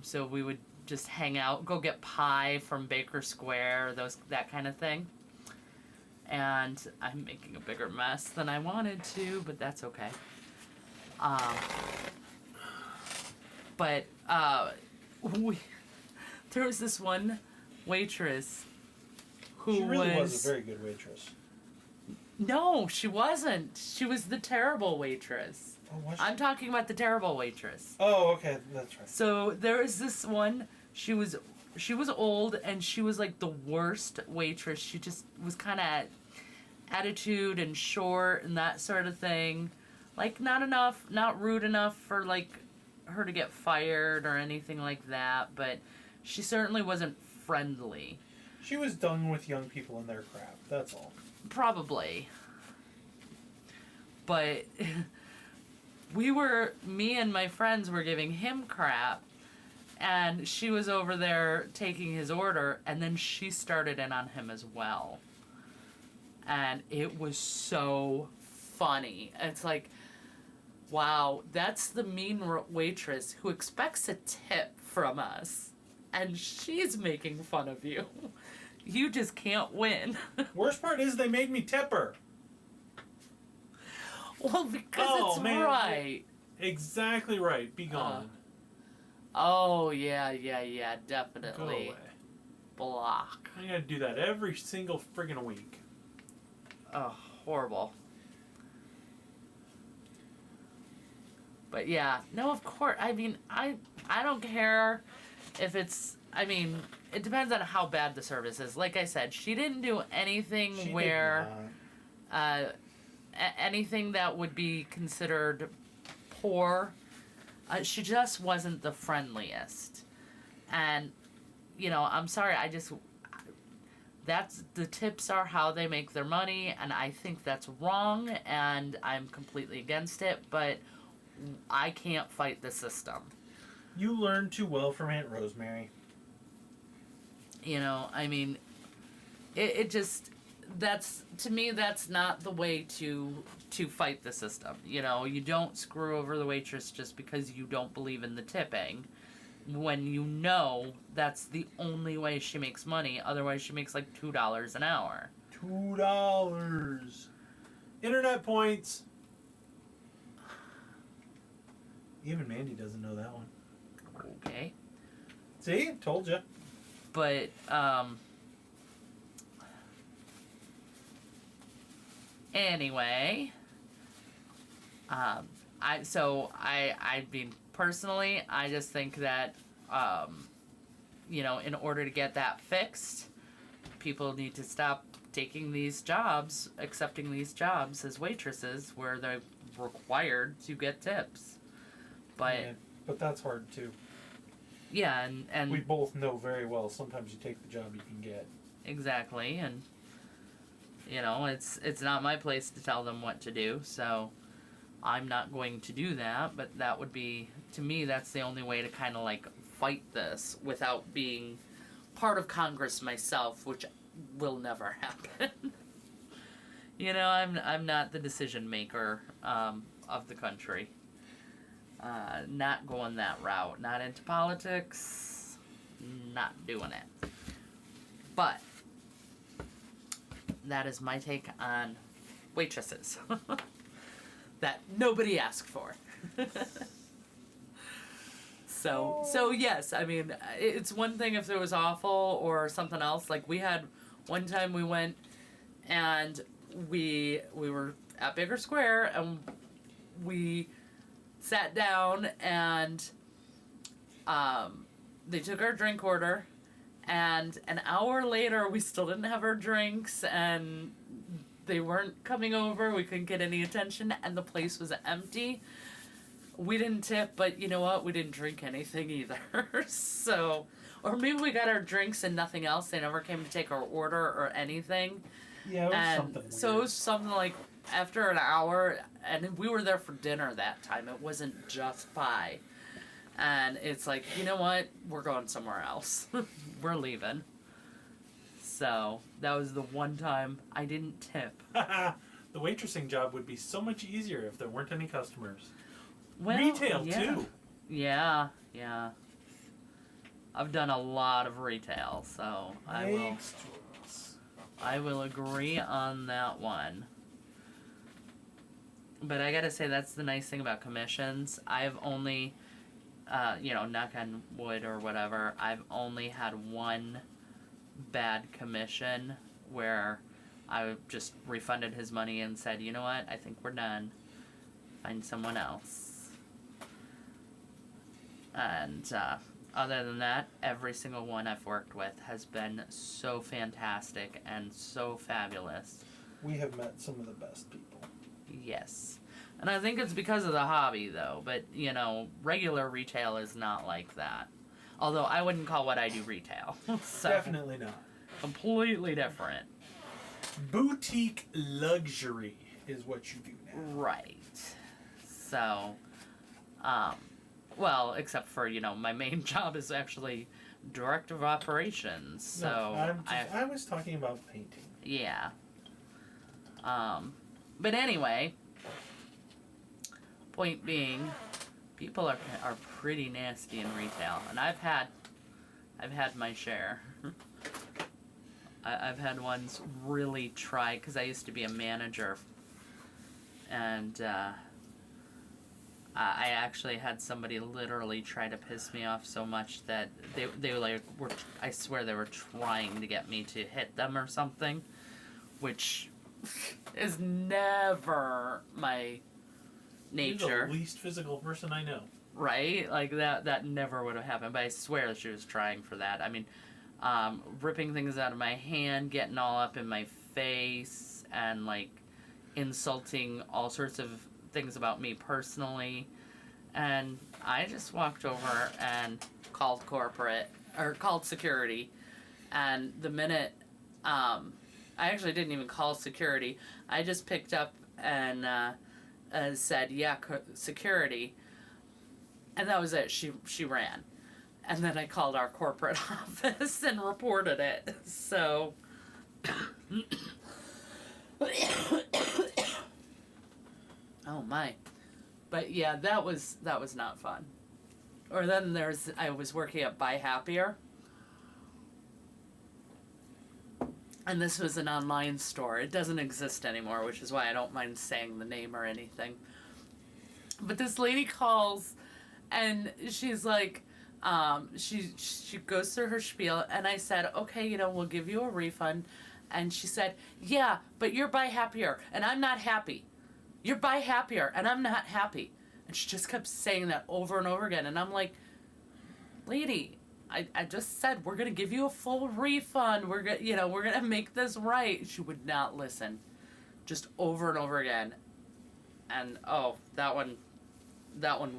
So we would just hang out, go get pie from Baker Square, that kind of thing. And I'm making a bigger mess than I wanted to, but that's okay. But there was this one waitress who She really was a very good waitress. No, she wasn't. She was the terrible waitress. Oh, was she? I'm talking about the terrible waitress. Oh, okay, that's right. So there was this one. She was old and she was like the worst waitress. She just was kind of attitude and short and that sort of thing. Like not rude enough for like her to get fired or anything like that, but she certainly wasn't friendly. She was done with young people and their crap. That's all. Probably. But me and my friends were giving him crap, and she was over there taking his order, and then she started in on him as well. And it was so funny. It's like, wow, that's the mean waitress who expects a tip from us, and she's making fun of you. You just can't win. Worst part is they made me tip her. Well, because it's man. right. Exactly right. Be gone. Oh, yeah, Go definitely. away. Block. I gotta do that every single friggin' week. Oh, horrible. But yeah, no, of course. I mean, I don't care if it's. I mean, it depends on how bad the service is. Like I said, she didn't do anything She where did not. anything that would be considered poor. She just wasn't the friendliest, and I'm sorry. That's the tips are how they make their money, and I think that's wrong, and I'm completely against it. But I can't fight the system. You learned too well from Aunt Rosemary. I mean, it just, to me, that's not the way to fight the system. You don't screw over the waitress just because you don't believe in the tipping, when that's the only way she makes money. Otherwise, she makes like $2 an hour. $2. Internet points. Even Mandy doesn't know that one. Okay. See? Told you. But, anyway, I mean, personally, I just think that, in order to get that fixed, people need to stop taking these jobs, accepting these jobs as waitresses where they're required to get tips. But, Yeah, but that's hard too. yeah, and We both know very well sometimes you take the job you can get. exactly, and it's not my place to tell them what to do, so I'm not going to do that. But that would be, to me, that's the only way to kind of like fight this without being part of Congress myself, which will never happen. I'm not the decision maker of the country. Not going that route. Not into politics. Not doing it. But that is my take on waitresses that nobody asked for. So yes, I mean, it's one thing if it was awful or something else. Like we had one time we went and we were at Bigger Square and we sat down and they took our drink order, and an hour later we still didn't have our drinks and they weren't coming over. We couldn't get any attention and the place was empty. We didn't tip, but you know what? We didn't drink anything either. So, or maybe we got our drinks and nothing else. They never came to take our order or anything. Yeah, it was And something weird. so it was something like after an hour, and we were there for dinner that time. It wasn't just pie. And it's like, you know what? We're going somewhere else. We're leaving. So that was the one time I didn't tip. The waitressing job would be so much easier if there weren't any customers. Well, Retail yeah. too. Yeah. I've done a lot of retail, so I will agree on that one. But I gotta say, that's the nice thing about commissions. I've only, knock on wood or whatever, I've only had one bad commission where I just refunded his money and said, you know what, I think we're done. Find someone else. And other than that, every single one I've worked with has been so fantastic and so fabulous. We have met some of the best people. Yes. And I think it's because of the hobby, though. But, regular retail is not like that. Although I wouldn't call what I do retail. So, Definitely not. completely different. Boutique luxury is what you do now. Right. So, well, except for, my main job is actually director of operations. So, No, I was talking about painting. yeah. But anyway, point being, people are pretty nasty in retail, and I've had my share. I've had ones really try, because I used to be a manager, and I actually had somebody literally try to piss me off so much that they were I swear they were trying to get me to hit them or something, which is never my nature. You're the least physical person I know. Right? Like that never would have happened, but I swear that she was trying for that. I mean, ripping things out of my hand, getting all up in my face, and like insulting all sorts of things about me personally. And I just walked over and called called security. And the minute, I actually didn't even call security. I just picked up and said, yeah, security. And that was it. She ran. And then I called our corporate office and reported it. So, oh my. But yeah, that was not fun. Or then I was working at Buy Happier. And this was an online store. It doesn't exist anymore, which is why I don't mind saying the name or anything. But this lady calls, and she's like, she goes through her spiel, and I said, okay, we'll give you a refund. And she said, yeah, but you're Buy Happier, and I'm not happy. You're Buy Happier, and I'm not happy. And she just kept saying that over and over again. And I'm like, lady, I just said we're gonna give you a full refund. We're gonna make this right. She would not listen, just over and over again. And that one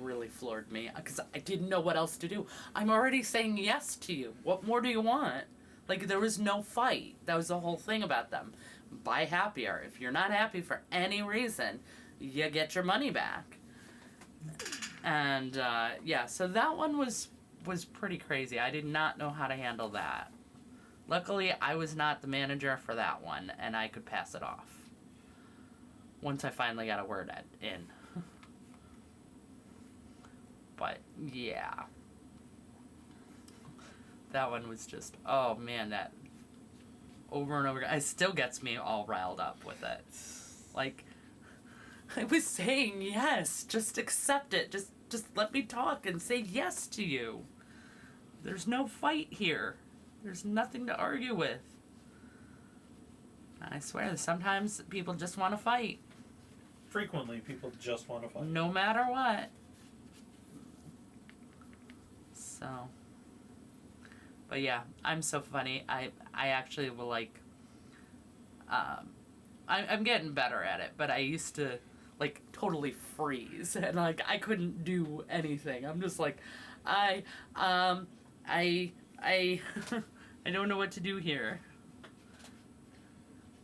really floored me because I didn't know what else to do. I'm already saying yes to you. What more do you want? Like, there was no fight. That was the whole thing about them. Buy Happier. If you're not happy for any reason, you get your money back. And so that one was pretty crazy. I did not know how to handle that. Luckily, I was not the manager for that one, and I could pass it off. Once I finally got a word in. But, yeah. That one was just, oh man, over and over again. It still gets me all riled up with it. Like, I was saying yes. Just accept it. Just let me talk and say yes to you. There's no fight here. There's nothing to argue with. I swear, sometimes people just want to fight. Frequently, people just want to fight. No matter what. So. But yeah, I'm so funny. I actually will like. I'm getting better at it, but I used to like totally freeze and like I couldn't do anything. I'm just like, I I don't know what to do here.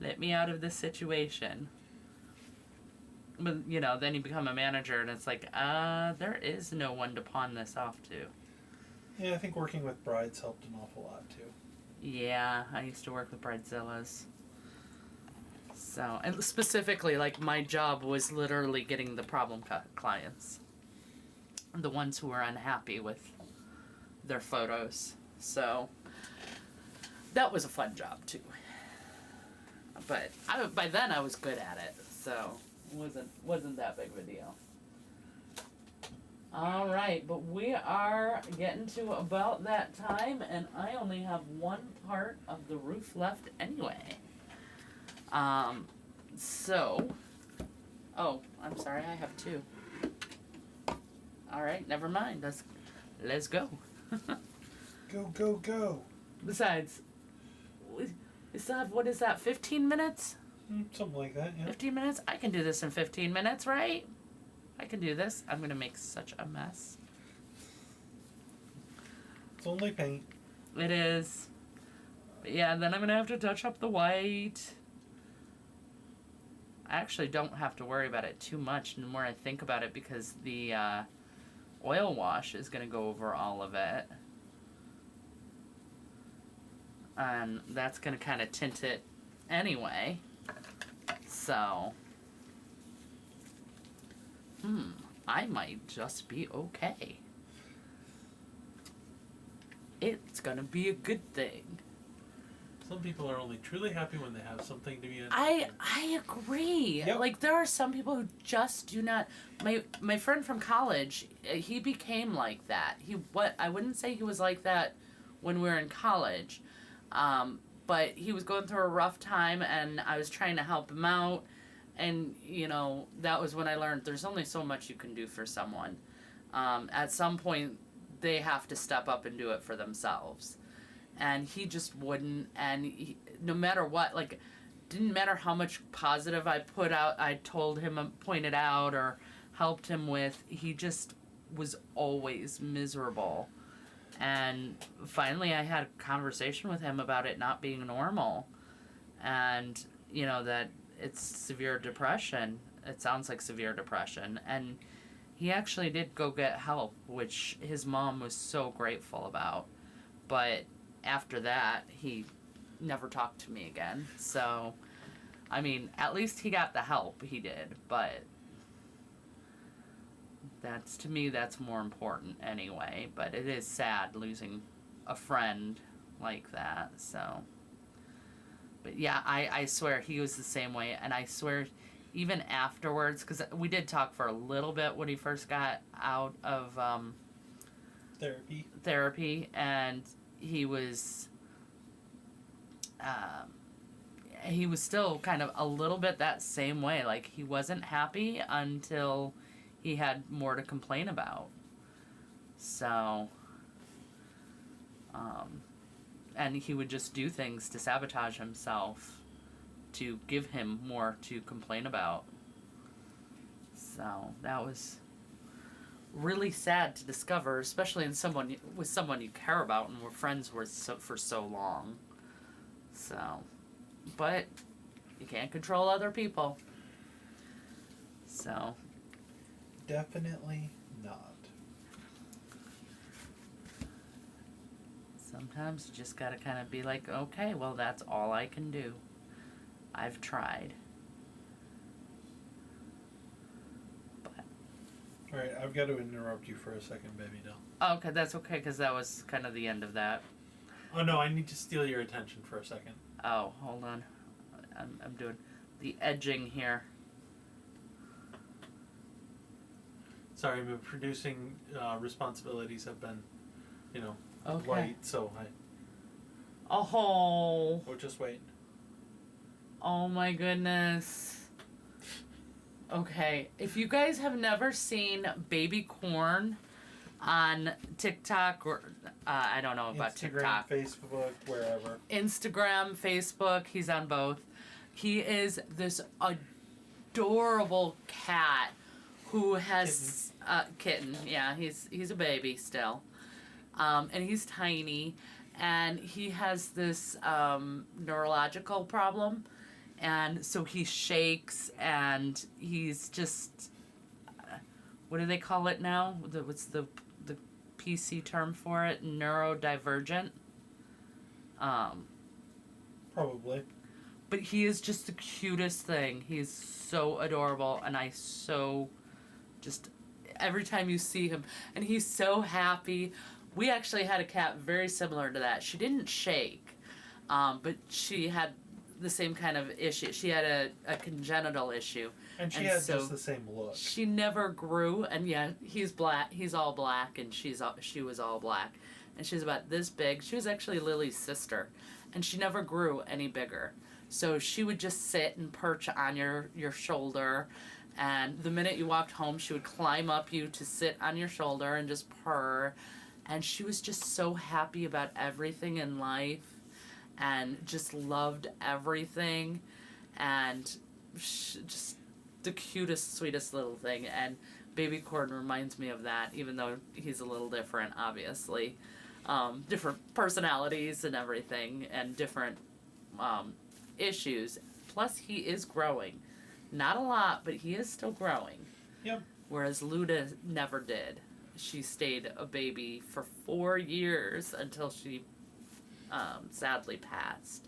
Let me out of this situation. But, you know, then you become a manager and it's like, there is no one to pawn this off to. Yeah, I think working with brides helped an awful lot too. Yeah, I used to work with bridezillas. So, and specifically, like, my job was literally getting the problem clients. The ones who were unhappy with their photos. So, that was a fun job too. But by then I was good at it, so it wasn't that big of a deal. All right, but we are getting to about that time, and I only have one part of the roof left anyway. So, oh, I'm sorry, I have two. All right, never mind. Let's go. Go. Besides, we still have, what is that, 15 minutes? Something like that, yeah. 15 minutes? I can do this in 15 minutes, right? I can do this. I'm going to make such a mess. It's only paint. It is. But yeah, then I'm going to have to touch up the white. I actually don't have to worry about it too much the more I think about it because the oil wash is going to go over all of it. And that's going to kind of tint it anyway. So, I might just be okay. It's going to be a good thing. Some people are only truly happy when they have something to be I agree. Yep. Like, there are some people who just do not. My friend from college, he became like that. I wouldn't say he was like that when we were in college. But he was going through a rough time and I was trying to help him out. And, you know, that was when I learned there's only so much you can do for someone. At some point, they have to step up and do it for themselves. And he just wouldn't. And no matter what, like, didn't matter how much positive I put out, I told him, pointed out, or helped him with, he just was always miserable. And finally I had a conversation with him about it not being normal. And, you know, that it's severe depression. It sounds like severe depression. And he actually did go get help, which his mom was so grateful about. But after that, he never talked to me again. So, I mean, at least he got the help, he did. But to me, that's more important anyway. But it is sad losing a friend like that, so. But yeah, I swear he was the same way. And I swear, even afterwards, because we did talk for a little bit when he first got out of therapy, and he was still kind of a little bit that same way. Like, he wasn't happy until he had more to complain about. So, and he would just do things to sabotage himself to give him more to complain about. So, that was really sad to discover, especially with someone you care about and were friends with for so long. So, but you can't control other people. So, Definitely not. sometimes you just gotta kind of be like, okay, well, that's all I can do. I've tried. But, Alright, I've got to interrupt you for a second, baby doll. okay, that's okay, because that was kind of the end of that. Oh no, I need to steal your attention for a second. Oh, hold on. I'm doing the edging here. Sorry, my producing responsibilities have been, Okay. light, so I... Oh. Oh, just wait. Oh my goodness. Okay, if you guys have never seen baby corn on TikTok or I don't know about Instagram, TikTok. Facebook, wherever. Instagram, Facebook, he's on both. He is this adorable cat who has kitten. Yeah, he's a baby still. And he's tiny, and he has this neurological problem, and so he shakes, and he's just what do they call it now? What's the PC term for it? Neurodivergent. Probably. But he is just the cutest thing. He's so adorable, and I so just every time you see him, and he's so happy. We actually had a cat very similar to that. She didn't shake, but she had the same kind of issue. She had a congenital issue. And she And has so just the same look. She never grew, and yeah, he's black. He's all black, and she was all black, and she's about this big. She was actually Lily's sister, and she never grew any bigger. So she would just sit and perch on your shoulder, and the minute you walked home, she would climb up you to sit on your shoulder and just purr, and she was just so happy about everything in life, and just loved everything, and just the cutest, sweetest little thing. And baby corn reminds me of that, even though he's a little different, obviously. Different personalities and everything, and different issues. Plus, he is growing. Not a lot, but he is still growing. Yep. Whereas Luda never did. She stayed a baby for 4 years until she sadly passed.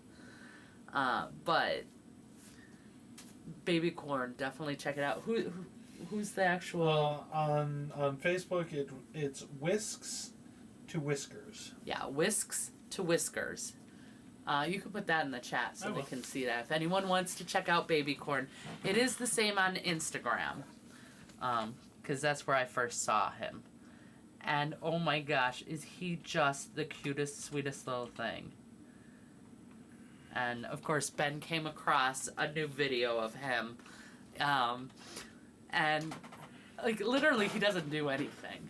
But baby corn, definitely check it out. Who's the actual? On Facebook, it's Whisks to Whiskers. Yeah, Whisks to Whiskers. You can put that in the chat so I they will. can see that. If anyone wants to check out baby corn, it is the same on Instagram, because that's where I first saw him. And oh my gosh, is he just the cutest, sweetest little thing. And of course, Ben came across a new video of him. And like literally he doesn't do anything.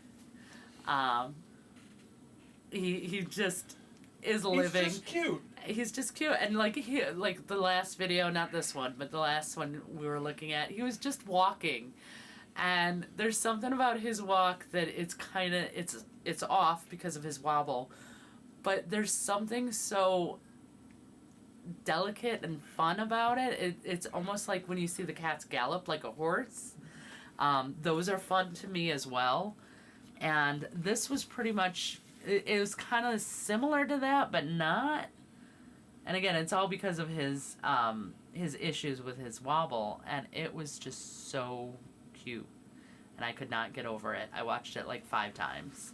He just is living. He's just cute. He's just cute. And like the last video, not this one, but the last one we were looking at, he was just walking. And there's something about his walk that it's kind of it's off because of his wobble, but there's something so delicate and fun about it. It's almost like when you see the cats gallop like a horse. Those are fun to me as well. And this was pretty much it was kind of similar to that, but not. And again, it's all because of his issues with his wobble, and it was just so cute, and I could not get over it. I watched it like 5 times.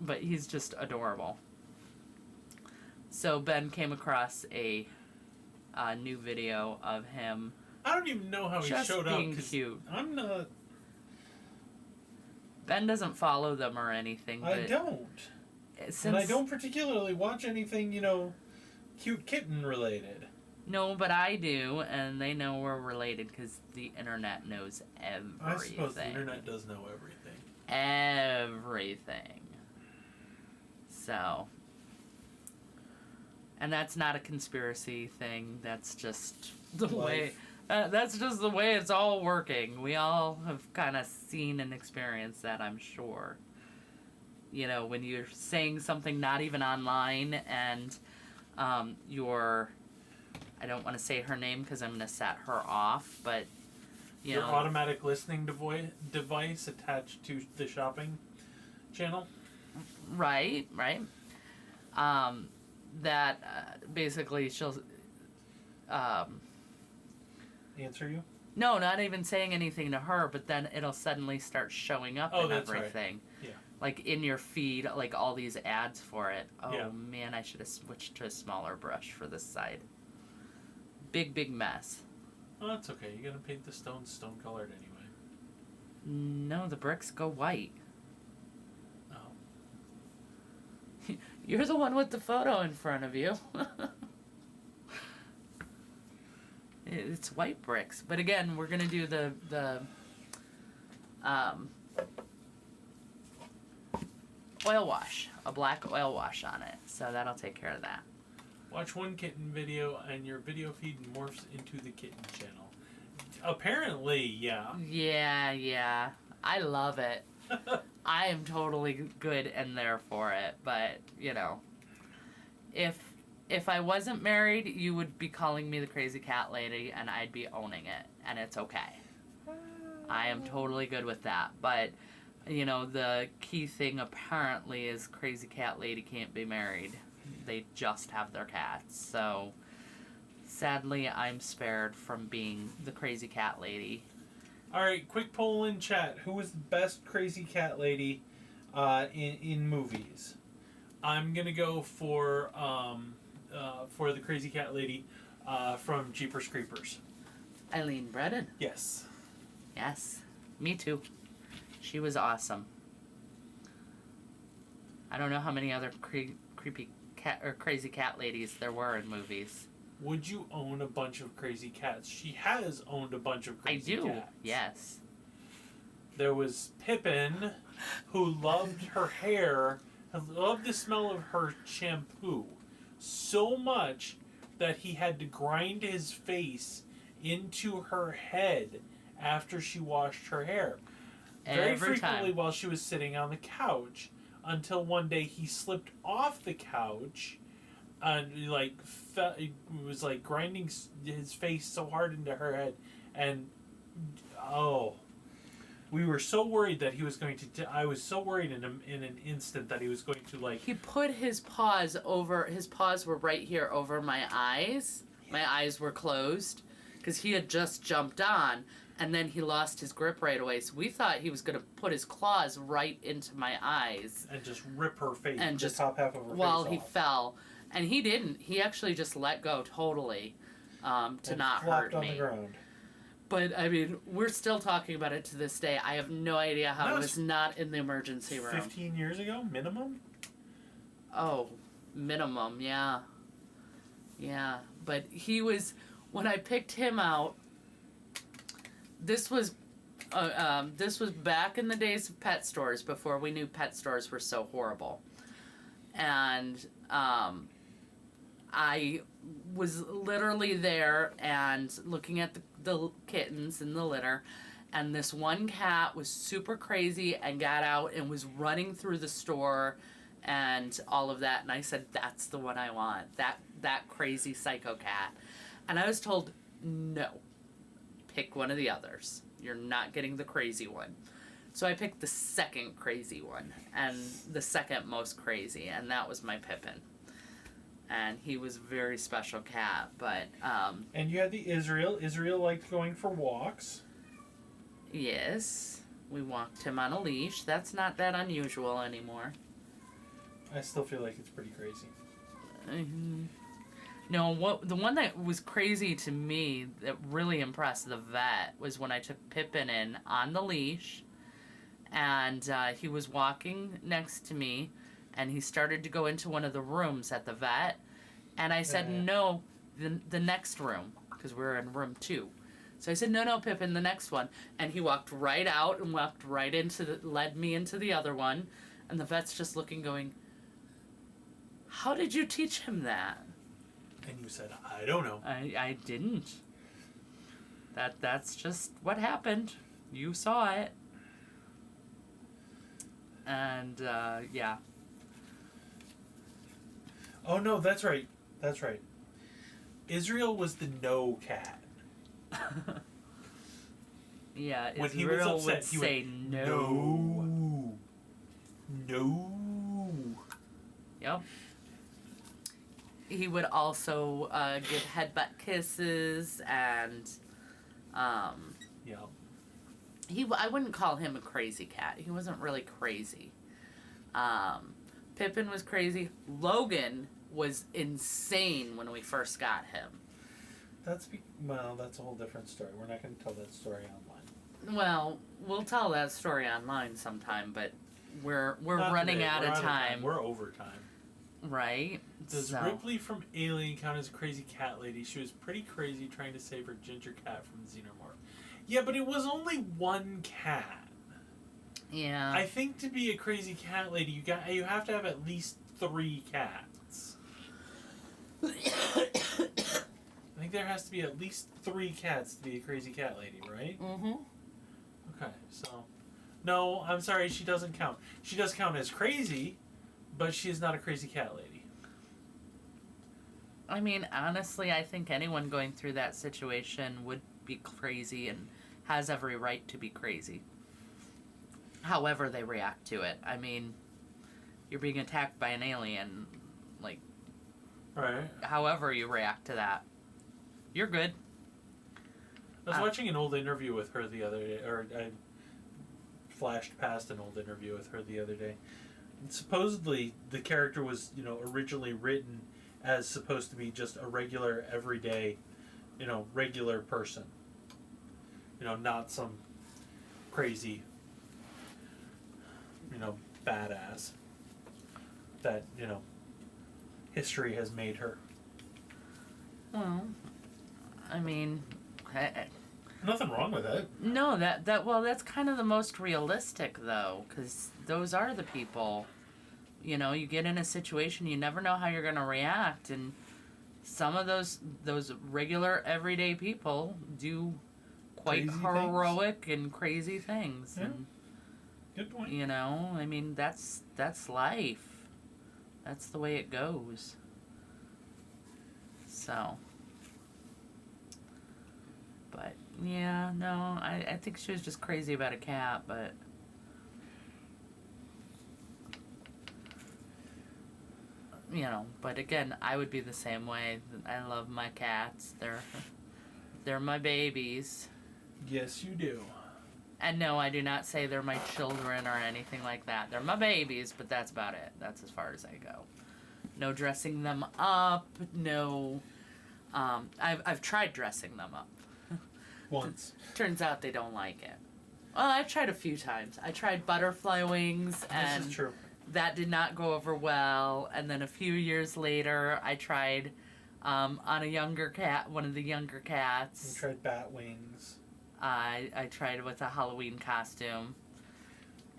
But he's just adorable. So Ben came across a new video of him. I don't even know how he Just showed up. being 'Cause cute. I'm not. Ben doesn't follow them or anything. But I don't. Since, And I don't particularly watch anything, cute kitten related. No, but I do, and they know we're related because the internet knows everything. I suppose the internet does know everything. Everything. So. And that's not a conspiracy thing. That's just the way. That's just the way it's all working. We all have kind of seen and experienced that, I'm sure. When you're saying something not even online, and you're, I don't want to say her name because I'm going to set her off, but Your automatic listening device attached to the shopping channel. Right. That basically she'll Answer you? no, not even saying anything to her, but then it'll suddenly start showing up Oh, and that's right. everything. Yeah. like in your feed, like all these ads for it. Oh Yeah. man, I should have switched to a smaller brush for this side. Big mess. Well, that's okay. You're gonna paint the stones stone colored anyway. No, the bricks go white. Oh. You're the one with the photo in front of you. It's white bricks, but again, we're gonna do the oil wash, a black oil wash on it, so that'll take care of that. Watch one kitten video and your video feed morphs into the kitten channel. Apparently, yeah. Yeah, I love it. I am totally good and there for it, but you know, if I wasn't married, you would be calling me the crazy cat lady, and I'd be owning it, and it's okay. I am totally good with that, but you know, the key thing apparently is crazy cat lady can't be married. They just have their cats, so sadly I'm spared from being the crazy cat lady. Alright, quick poll in chat. Who was the best crazy cat lady in movies? I'm gonna go for the crazy cat lady from Jeepers Creepers. Eileen Bredin. Yes. Yes, me too. She was awesome. I don't know how many other creepy cat or crazy cat ladies there were in movies. Would you own a bunch of crazy cats? She has owned a bunch of crazy cats. I do, yes. There was Pippin, who loved her hair, loved the smell of her shampoo so much that he had to grind his face into her head after she washed her hair. Very Every frequently time. while she was sitting on the couch, until one day he slipped off the couch and he was like grinding his face so hard into her head, and we were so worried that he was going to. I was so worried in an instant that he was going to like. He put his paws over. His paws were right here over my eyes. My eyes were closed because he had just jumped on, and then he lost his grip right away. So we thought he was going to put his claws right into my eyes And just rip her face, and the just top half of her while face he off. fell. And he didn't. He actually just let go totally to And not flopped hurt on me. the ground. But I mean, we're still talking about it to this day. I have no idea how No, it it's was not in the emergency room. 15 years ago, minimum? Oh, minimum, yeah. Yeah, but he was, when I picked him out, this was back in the days of pet stores, before we knew pet stores were so horrible. And I was literally there and looking at the kittens in the litter, and this one cat was super crazy and got out and was running through the store and all of that, and I said, that's the one I want, that crazy psycho cat. And I was told, no, pick one of the others, you're not getting the crazy one. So I picked the second crazy one, and the second most crazy, and that was my Pippin. And he was a very special cat, but And you had the Israel. Israel liked going for walks. yes, we walked him on a leash. That's not that unusual anymore. I still feel like it's pretty crazy. No, the one that was crazy to me that really impressed the vet was when I took Pippin in on the leash, and he was walking next to me, and he started to go into one of the rooms at the vet, and I said, Yeah. no, the next room, because we were in room 2. So I said, no, Pippin, the next one. And he walked right out and walked right led me into the other one, and the vet's just looking, going, how did you teach him that? And you said, I don't know. I didn't. That's just what happened. You saw it. And, yeah. Oh, no, that's right. That's right. Israel was the no cat. Yeah, When he Israel was would upset, he say went, no. No. Yep. He would also give headbutt kisses, and Yeah. I wouldn't call him a crazy cat. He wasn't really crazy. Pippin was crazy. Logan was insane when we first got him. Well, that's a whole different story. We're not going to tell that story online. Well, we'll tell that story online sometime, but we're Not running today. out We're of time. We're over time. Right? Does Ripley from Alien count as a crazy cat lady? She was pretty crazy trying to save her ginger cat from the xenomorph. Yeah, but it was only one cat. Yeah. I think to be a crazy cat lady, you have to have at least 3 cats. I think there has to be at least 3 cats to be a crazy cat lady, right? Mm-hmm. Okay, so... No, I'm sorry, she doesn't count. She does count as crazy, but she is not a crazy cat lady. I mean, honestly, I think anyone going through that situation would be crazy and has every right to be crazy. However they react to it. I mean, you're being attacked by an alien, like... Right. However you react to that, you're good. I was watching an old interview with her the other day, or I flashed past an old interview with her the other day. And supposedly, the character was, originally written as supposed to be just a regular, everyday, regular person. Not some crazy, badass that, history has made her. Well, I mean... Nothing wrong with it. No, that's kind of the most realistic, though, because those are the people. You get in a situation, you never know how you're going to react, and some of those regular, everyday people do quite Crazy heroic and crazy things. Yeah. And, Good point. I mean, that's life. That's the way it goes. So... But, yeah, no, I think she was just crazy about a cat, but... But again, I would be the same way. I love my cats. They're my babies. Yes, you do. And no, I do not say they're my children or anything like that. They're my babies, but that's about it. That's as far as I go. No dressing them up, no... I've tried dressing them up. Once. Turns out they don't like it. Well, I've tried a few times. I tried butterfly wings, and This is true. that did not go over well. And then a few years later, I tried on a younger cat, one of the younger cats. You tried bat wings. I tried with a Halloween costume,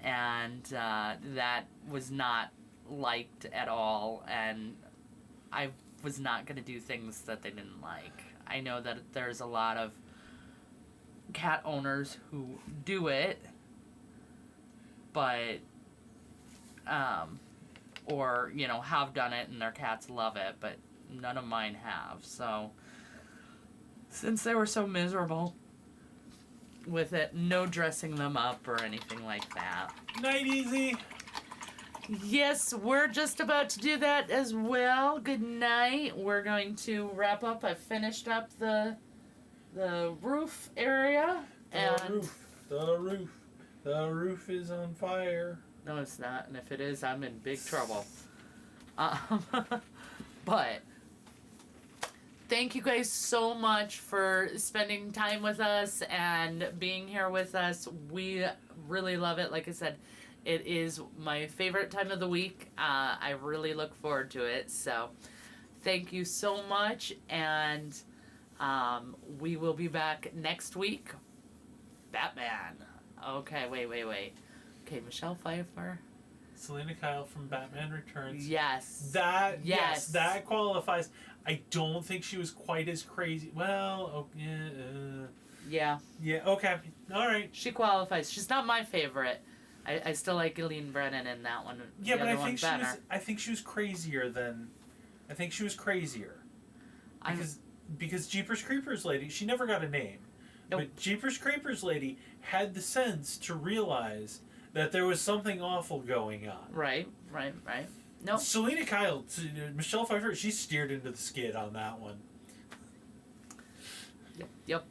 and that was not liked at all. And I was not going to do things that they didn't like. I know that there's a lot of cat owners who do it, but or have done it and their cats love it, but none of mine have. So since they were so miserable with it, no dressing them up or anything like that. Night easy. Yes, we're just about to do that as well. Good night. We're going to wrap up. I finished up the roof area, and the roof is on fire. no, it's not. And if it is, I'm in big trouble. But thank you guys so much for spending time with us and being here with us. We really love it. Like I said, it is my favorite time of the week. I really look forward to it. So thank you so much, and we will be back next week. Batman. Okay, wait. Okay, Michelle Pfeiffer. Selena Kyle from Batman Returns. Yes. Yes, that qualifies. I don't think she was quite as crazy. Well, Yeah. yeah, okay. All right. She qualifies. She's not my favorite. I still like Eileen Brennan in that one. Yeah, the but other one's better. I think she was crazier than... I think she was crazier. Because Jeepers Creepers lady, she never got a name. Nope. But Jeepers Creepers lady had the sense to realize that there was something awful going on. Right. Nope. Selena Kyle, Michelle Pfeiffer, she steered into the skid on that one. Yep.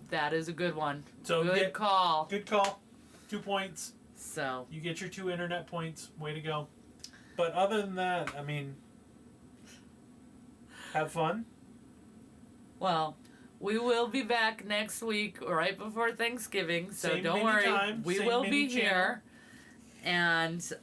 That is a good one. So good call. Good call. 2 points So You get your 2 internet points. Way to go. But other than that, I mean, have fun. well, we will be back next week, right before Thanksgiving. So Same don't mini worry, time, we same will mini be channel. here, and.